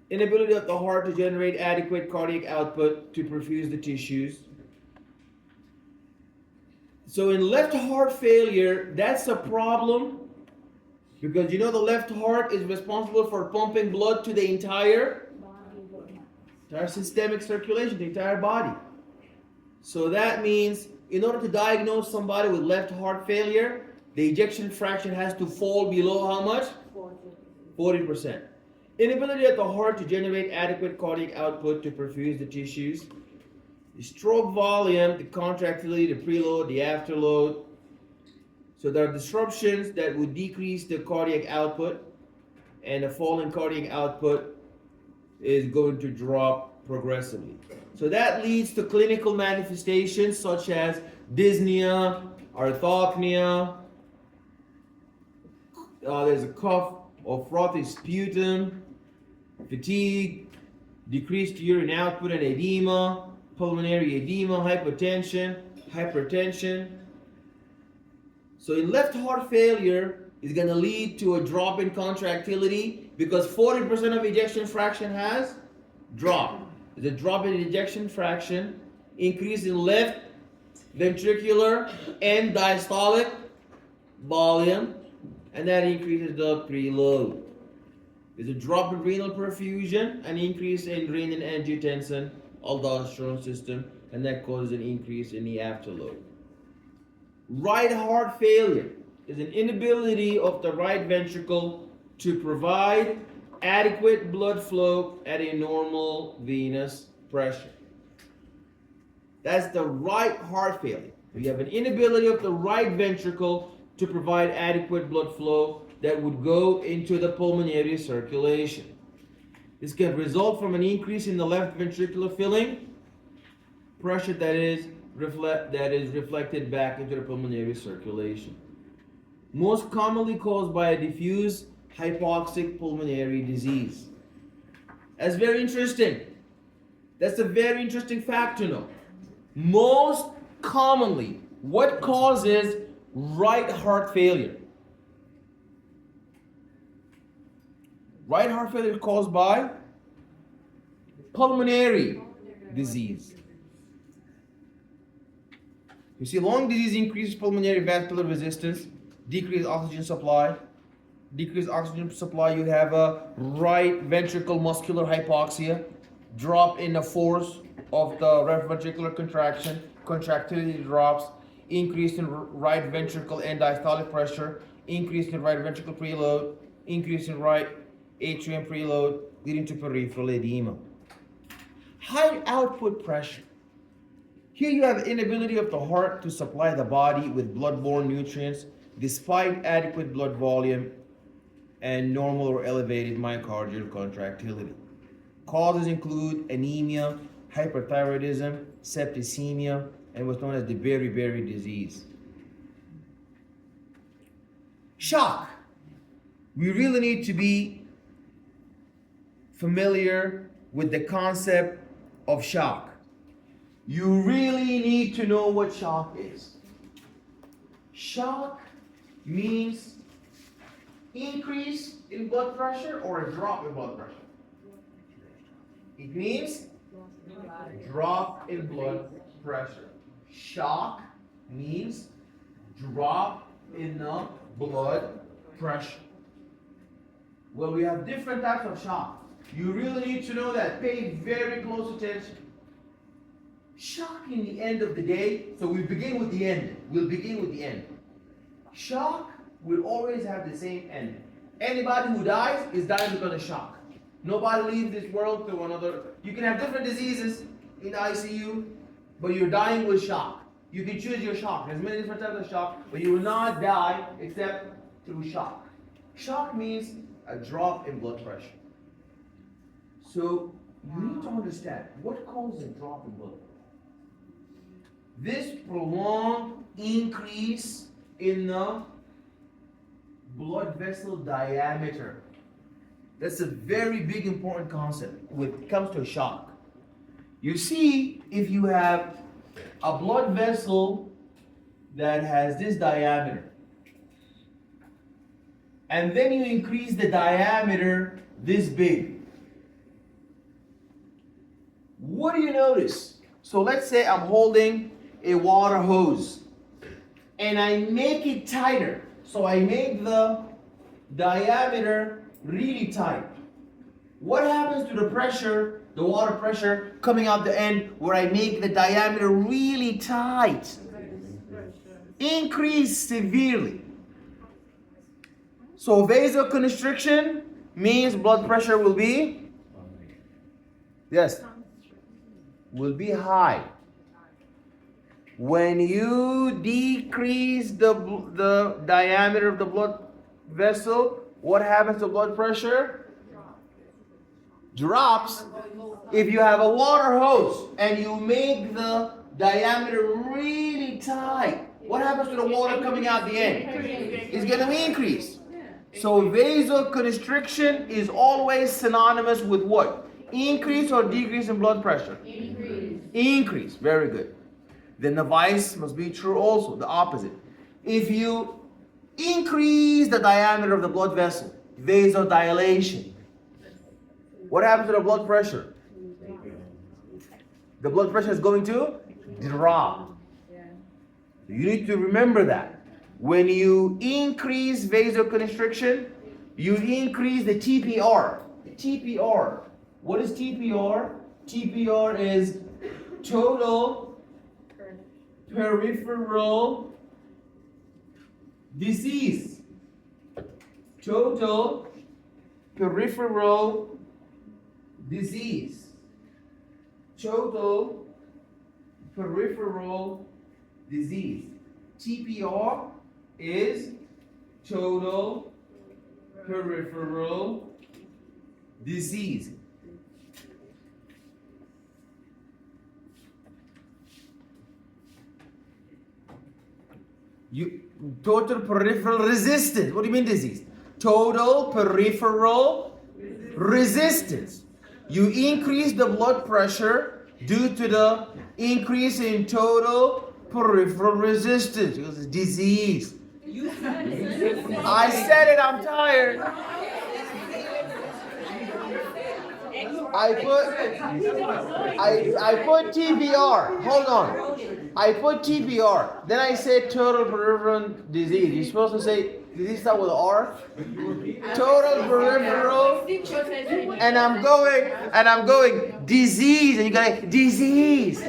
Inability of the heart to generate adequate cardiac output to perfuse the tissues. So in left heart failure, that's a problem because you know the left heart is responsible for pumping blood to the entire systemic circulation, the entire body. So that means in order to diagnose somebody with left heart failure, the ejection fraction has to fall below how much? 40%. Inability of the heart to generate adequate cardiac output to perfuse the tissues. The stroke volume, the contractility, the preload, the afterload. So there are disruptions that would decrease the cardiac output, and the fall in cardiac output is going to drop progressively. So that leads to clinical manifestations such as dyspnea, orthopnea, there's a cough or frothy sputum, fatigue, decreased urine output and edema, pulmonary edema, hypertension. So in left heart failure is going to lead to a drop in contractility because 40% of ejection fraction has dropped. There's a drop in ejection fraction, increase in left ventricular and diastolic volume, and that increases the preload. There's a drop in renal perfusion, an increase in renin-angiotensin, aldosterone system, and that causes an increase in the afterload. Right heart failure is an inability of the right ventricle to provide adequate blood flow at a normal venous pressure. That's the right heart failure. You have an inability of the right ventricle to provide adequate blood flow that would go into the pulmonary circulation. This can result from an increase in the left ventricular filling pressure that is reflected back into the pulmonary circulation. Most commonly caused by a diffuse hypoxic pulmonary disease. That's very interesting. That's a very interesting fact to know. Most commonly, what causes right heart failure? Right heart failure is caused by pulmonary disease. You see, lung disease increases pulmonary vascular resistance, decreased oxygen supply. Decreased oxygen supply, you have a right ventricle muscular hypoxia, drop in the force of the left ventricular contraction, contractility drops, increase in right ventricle and diastolic pressure, increase in right ventricle preload, increase in right atrium preload, leading to peripheral edema. High output pressure. Here you have inability of the heart to supply the body with blood-borne nutrients despite adequate blood volume and normal or elevated myocardial contractility. Causes include anemia, hyperthyroidism, septicemia, and what's known as the beriberi disease. Shock. We really need to be familiar with the concept of shock. You really need to know what shock is. Shock means increase in blood pressure or a drop in blood pressure. It means drop in blood pressure. Shock means drop in the blood pressure. Well, we have different types of shock. You really need to know that. Pay very close attention. Shock in the end of the day, so we begin with the end. We'll begin with the end. Shock will always have the same end. Anybody who dies is dying because of shock. Nobody leaves this world through another. You can have different diseases in the ICU, but you're dying with shock. You can choose your shock. There's many different types of shock, but you will not die except through shock. Shock means a drop in blood pressure. So you need to understand what causes a drop in blood pressure. This prolonged increase in the blood vessel diameter. That's a very big important concept when it comes to a shock. You see, if you have a blood vessel that has this diameter, and then you increase the diameter this big, what do you notice? So let's say I'm holding a water hose and I make it tighter. So I make the diameter really tight. What happens to the pressure, the water pressure coming out the end where I make the diameter really tight? Increase severely. So vasoconstriction means blood pressure will be, yes, will be high. When you decrease the diameter of the blood vessel, what happens to blood pressure? Drops. If you have a water hose and you make the diameter really tight, what happens to the water coming out the end? It's going to increase. So vasoconstriction is always synonymous with what? Increase or decrease in blood pressure? Increase. Increase. Very good. Then the vice must be true also, the opposite. If you increase the diameter of the blood vessel, vasodilation, what happens to the blood pressure? The blood pressure is going to drop. You need to remember that. When you increase vasoconstriction, you increase the TPR. TPR. What is TPR? TPR is total peripheral disease. Total peripheral disease. Total peripheral disease. TPR is total peripheral disease. Total peripheral resistance. What do you mean disease? Total peripheral resistance. You increase the blood pressure due to the increase in total peripheral resistance. It's disease. I said it, I'm tired. I put TPR. Hold on. I put TPR. Then I said total peripheral disease. You're supposed to say, did he start with an R? Total peripheral. And I'm going disease. And you go disease.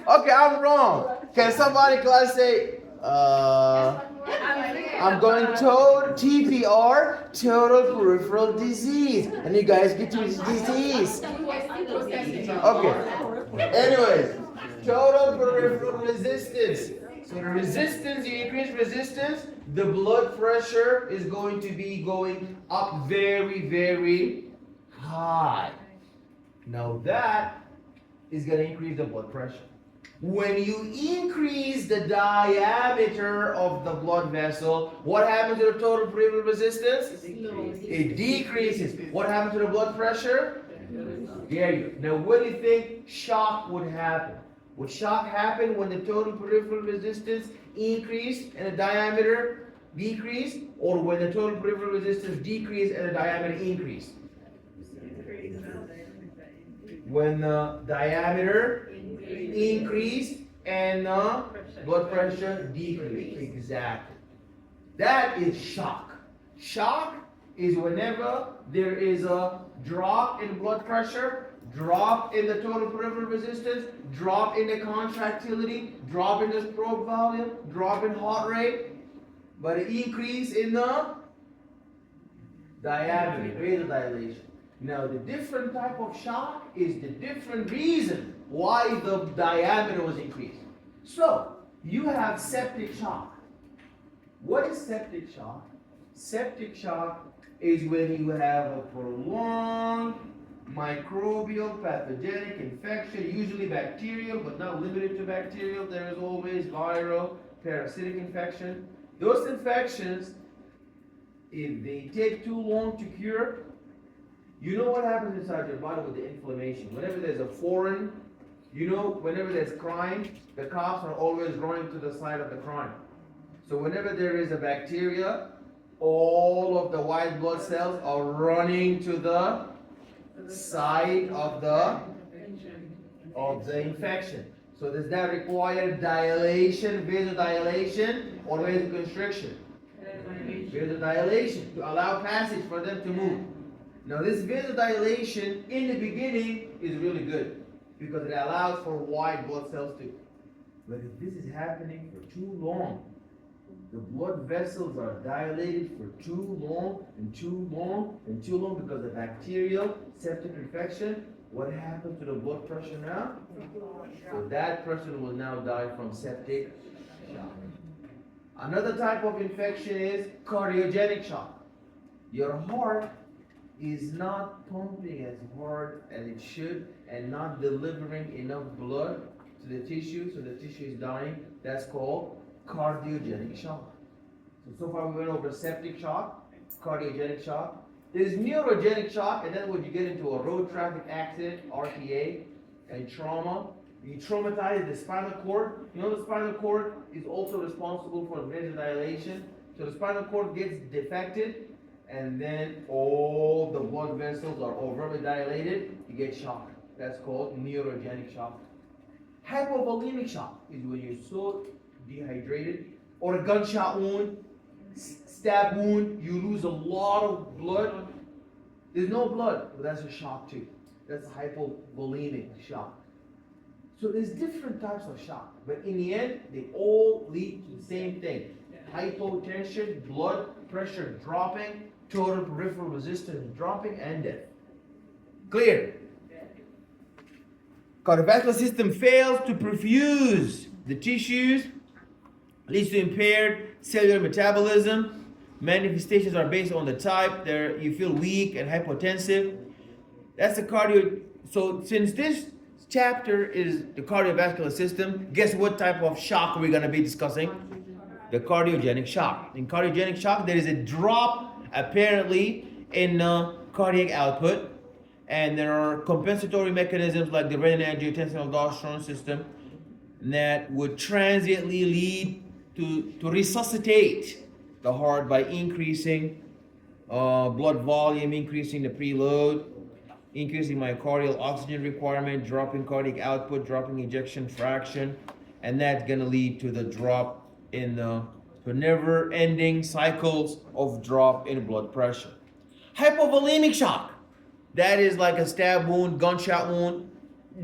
Okay, I'm wrong. Can somebody class say, I'm going total TPR, total peripheral disease. And you guys get to disease. Okay. Anyways, total peripheral resistance. So the resistance, you increase resistance, the blood pressure is going to be going up very, very high. Now that is going to increase the blood pressure. When you increase the diameter of the blood vessel, what happens to the total peripheral resistance? It decreases. What happens to the blood pressure? There you go. Now, what do you think shock would happen? Would shock happen when the total peripheral resistance increased and the diameter decreased, or when the total peripheral resistance decreased and the diameter increased? When the diameter increased and the blood pressure decreased. Exactly. That is shock. Shock is whenever there is a drop in blood pressure, drop in the total peripheral resistance, drop in the contractility, drop in the stroke volume, drop in heart rate, but an increase in the diameter, vasodilation. Now, the different type of shock is the different reason why the diameter was increased. So, you have septic shock. What is septic shock? Septic shock is when you have a prolonged microbial pathogenic infection, usually bacterial, but not limited to bacterial. There is always viral, parasitic infection. Those infections, if they take too long to cure, you know what happens inside your body with the inflammation. Whenever there's a foreign, whenever there's crime, the cops are always running to the side of the crime. So whenever there is a bacteria, all of the white blood cells are running to the side of the infection. So does that require dilation, vasodilation, or vasoconstriction? Vasodilation, to allow passage for them to move. Now this vasodilation in the beginning is really good because it allows for white blood cells to. But if this is happening for too long, the blood vessels are dilated for too long and too long and too long because of bacterial septic infection. What happens to the blood pressure now? So that person will now die from septic shock. Another type of infection is cardiogenic shock. Your heart is not pumping as hard as it should and not delivering enough blood to the tissue, so the tissue is dying. That's called cardiogenic shock. So far we went over septic shock, cardiogenic shock. There's neurogenic shock, and then when you get into a road traffic accident, RTA, and trauma, you traumatize the spinal cord. The spinal cord is also responsible for vasodilation. So the spinal cord gets defected, and then all the blood vessels are overly dilated, you get shock. That's called neurogenic shock. Hypovolemic shock is when you're so dehydrated, or a gunshot wound, stab wound, you lose a lot of blood. There's no blood, but that's a shock too. That's hypovolemic shock. So there's different types of shock, but in the end, they all lead to the same thing. Hypotension, blood pressure dropping, total peripheral resistance dropping, and death. Clear? Cardiovascular system fails to perfuse the tissues, leads to impaired cellular metabolism. Manifestations are based on the type. You feel weak and hypotensive. That's the cardio. So since this chapter is the cardiovascular system, guess what type of shock we're going to be discussing? The cardiogenic shock. In cardiogenic shock, there is a drop apparently in cardiac output, and there are compensatory mechanisms like the renin-angiotensin-aldosterone system that would transiently lead to resuscitate the heart by increasing blood volume, increasing the preload, increasing myocardial oxygen requirement, dropping cardiac output, dropping ejection fraction, and that's going to lead to the drop in the never-ending cycles of drop in blood pressure. Hypovolemic shock, that is like a stab wound, gunshot wound,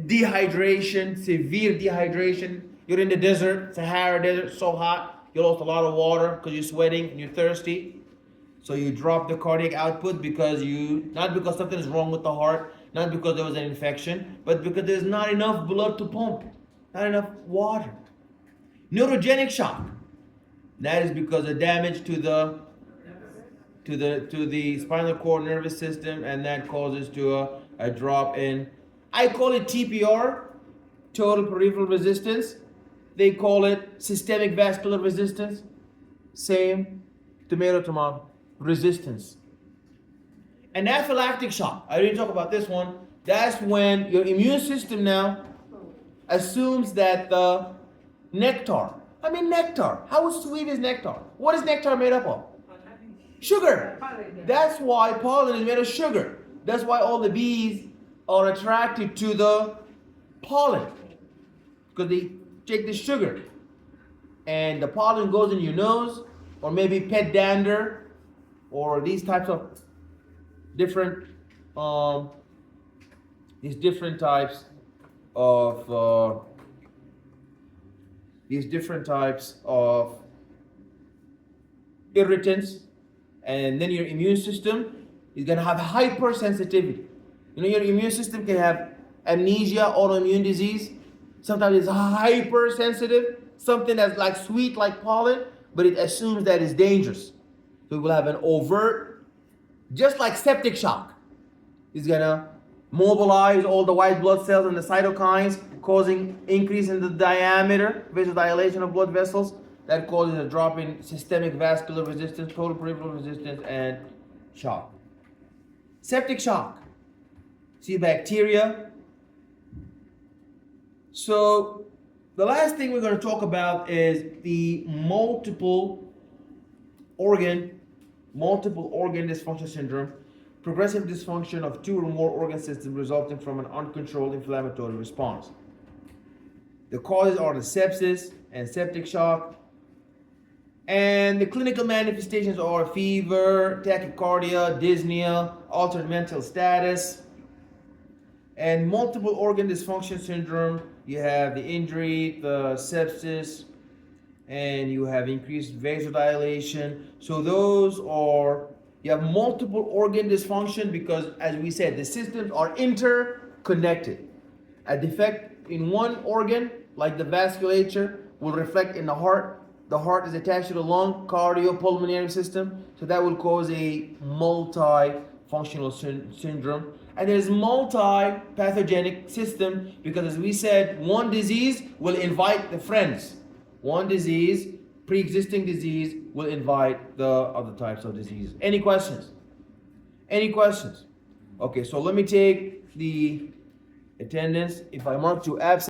dehydration, severe dehydration. You're in the desert, Sahara Desert, so hot, you lost a lot of water because you're sweating and you're thirsty. So you drop the cardiac output not because something is wrong with the heart, not because there was an infection, but because there's not enough blood to pump, not enough water. Neurogenic shock, that is because of damage to the spinal cord nervous system, and that causes to a drop in, I call it TPR, total peripheral resistance. They call it systemic vascular resistance. Same, tomato, resistance. Anaphylactic shock, I didn't talk about this one. That's when your immune system now assumes that the nectar, how sweet is nectar? What is nectar made up of? Sugar. That's why pollen is made of sugar. That's why all the bees are attracted to the pollen, because they take the sugar, and the pollen goes in your nose, or maybe pet dander, or these types of different types of irritants, and then your immune system is going to have hypersensitivity. Your immune system can have amnesia, autoimmune disease. Sometimes it's hypersensitive, something that's like sweet, like pollen, but it assumes that it's dangerous. So we will have an overt, just like septic shock. It's gonna mobilize all the white blood cells and the cytokines, causing increase in the diameter, vasodilation of blood vessels. That causes a drop in systemic vascular resistance, total peripheral resistance, and shock. Septic shock. See bacteria. So the last thing we're going to talk about is the multiple organ dysfunction syndrome, progressive dysfunction of two or more organ systems resulting from an uncontrolled inflammatory response. The causes are the sepsis and septic shock. And the clinical manifestations are fever, tachycardia, dyspnea, altered mental status. And multiple organ dysfunction syndrome, you have the injury, the sepsis, and you have increased vasodilation. So those are, you have multiple organ dysfunction because, as we said, the systems are interconnected. A defect in one organ, like the vasculature, will reflect in the heart. The heart is attached to the lung, cardiopulmonary system, so that will cause a multifunctional syndrome. And there's multi-pathogenic system because, as we said, one disease will invite the friends. One disease, pre-existing disease, will invite the other types of diseases. Any questions? Any questions? Okay, so let me take the attendance. If I mark you absent,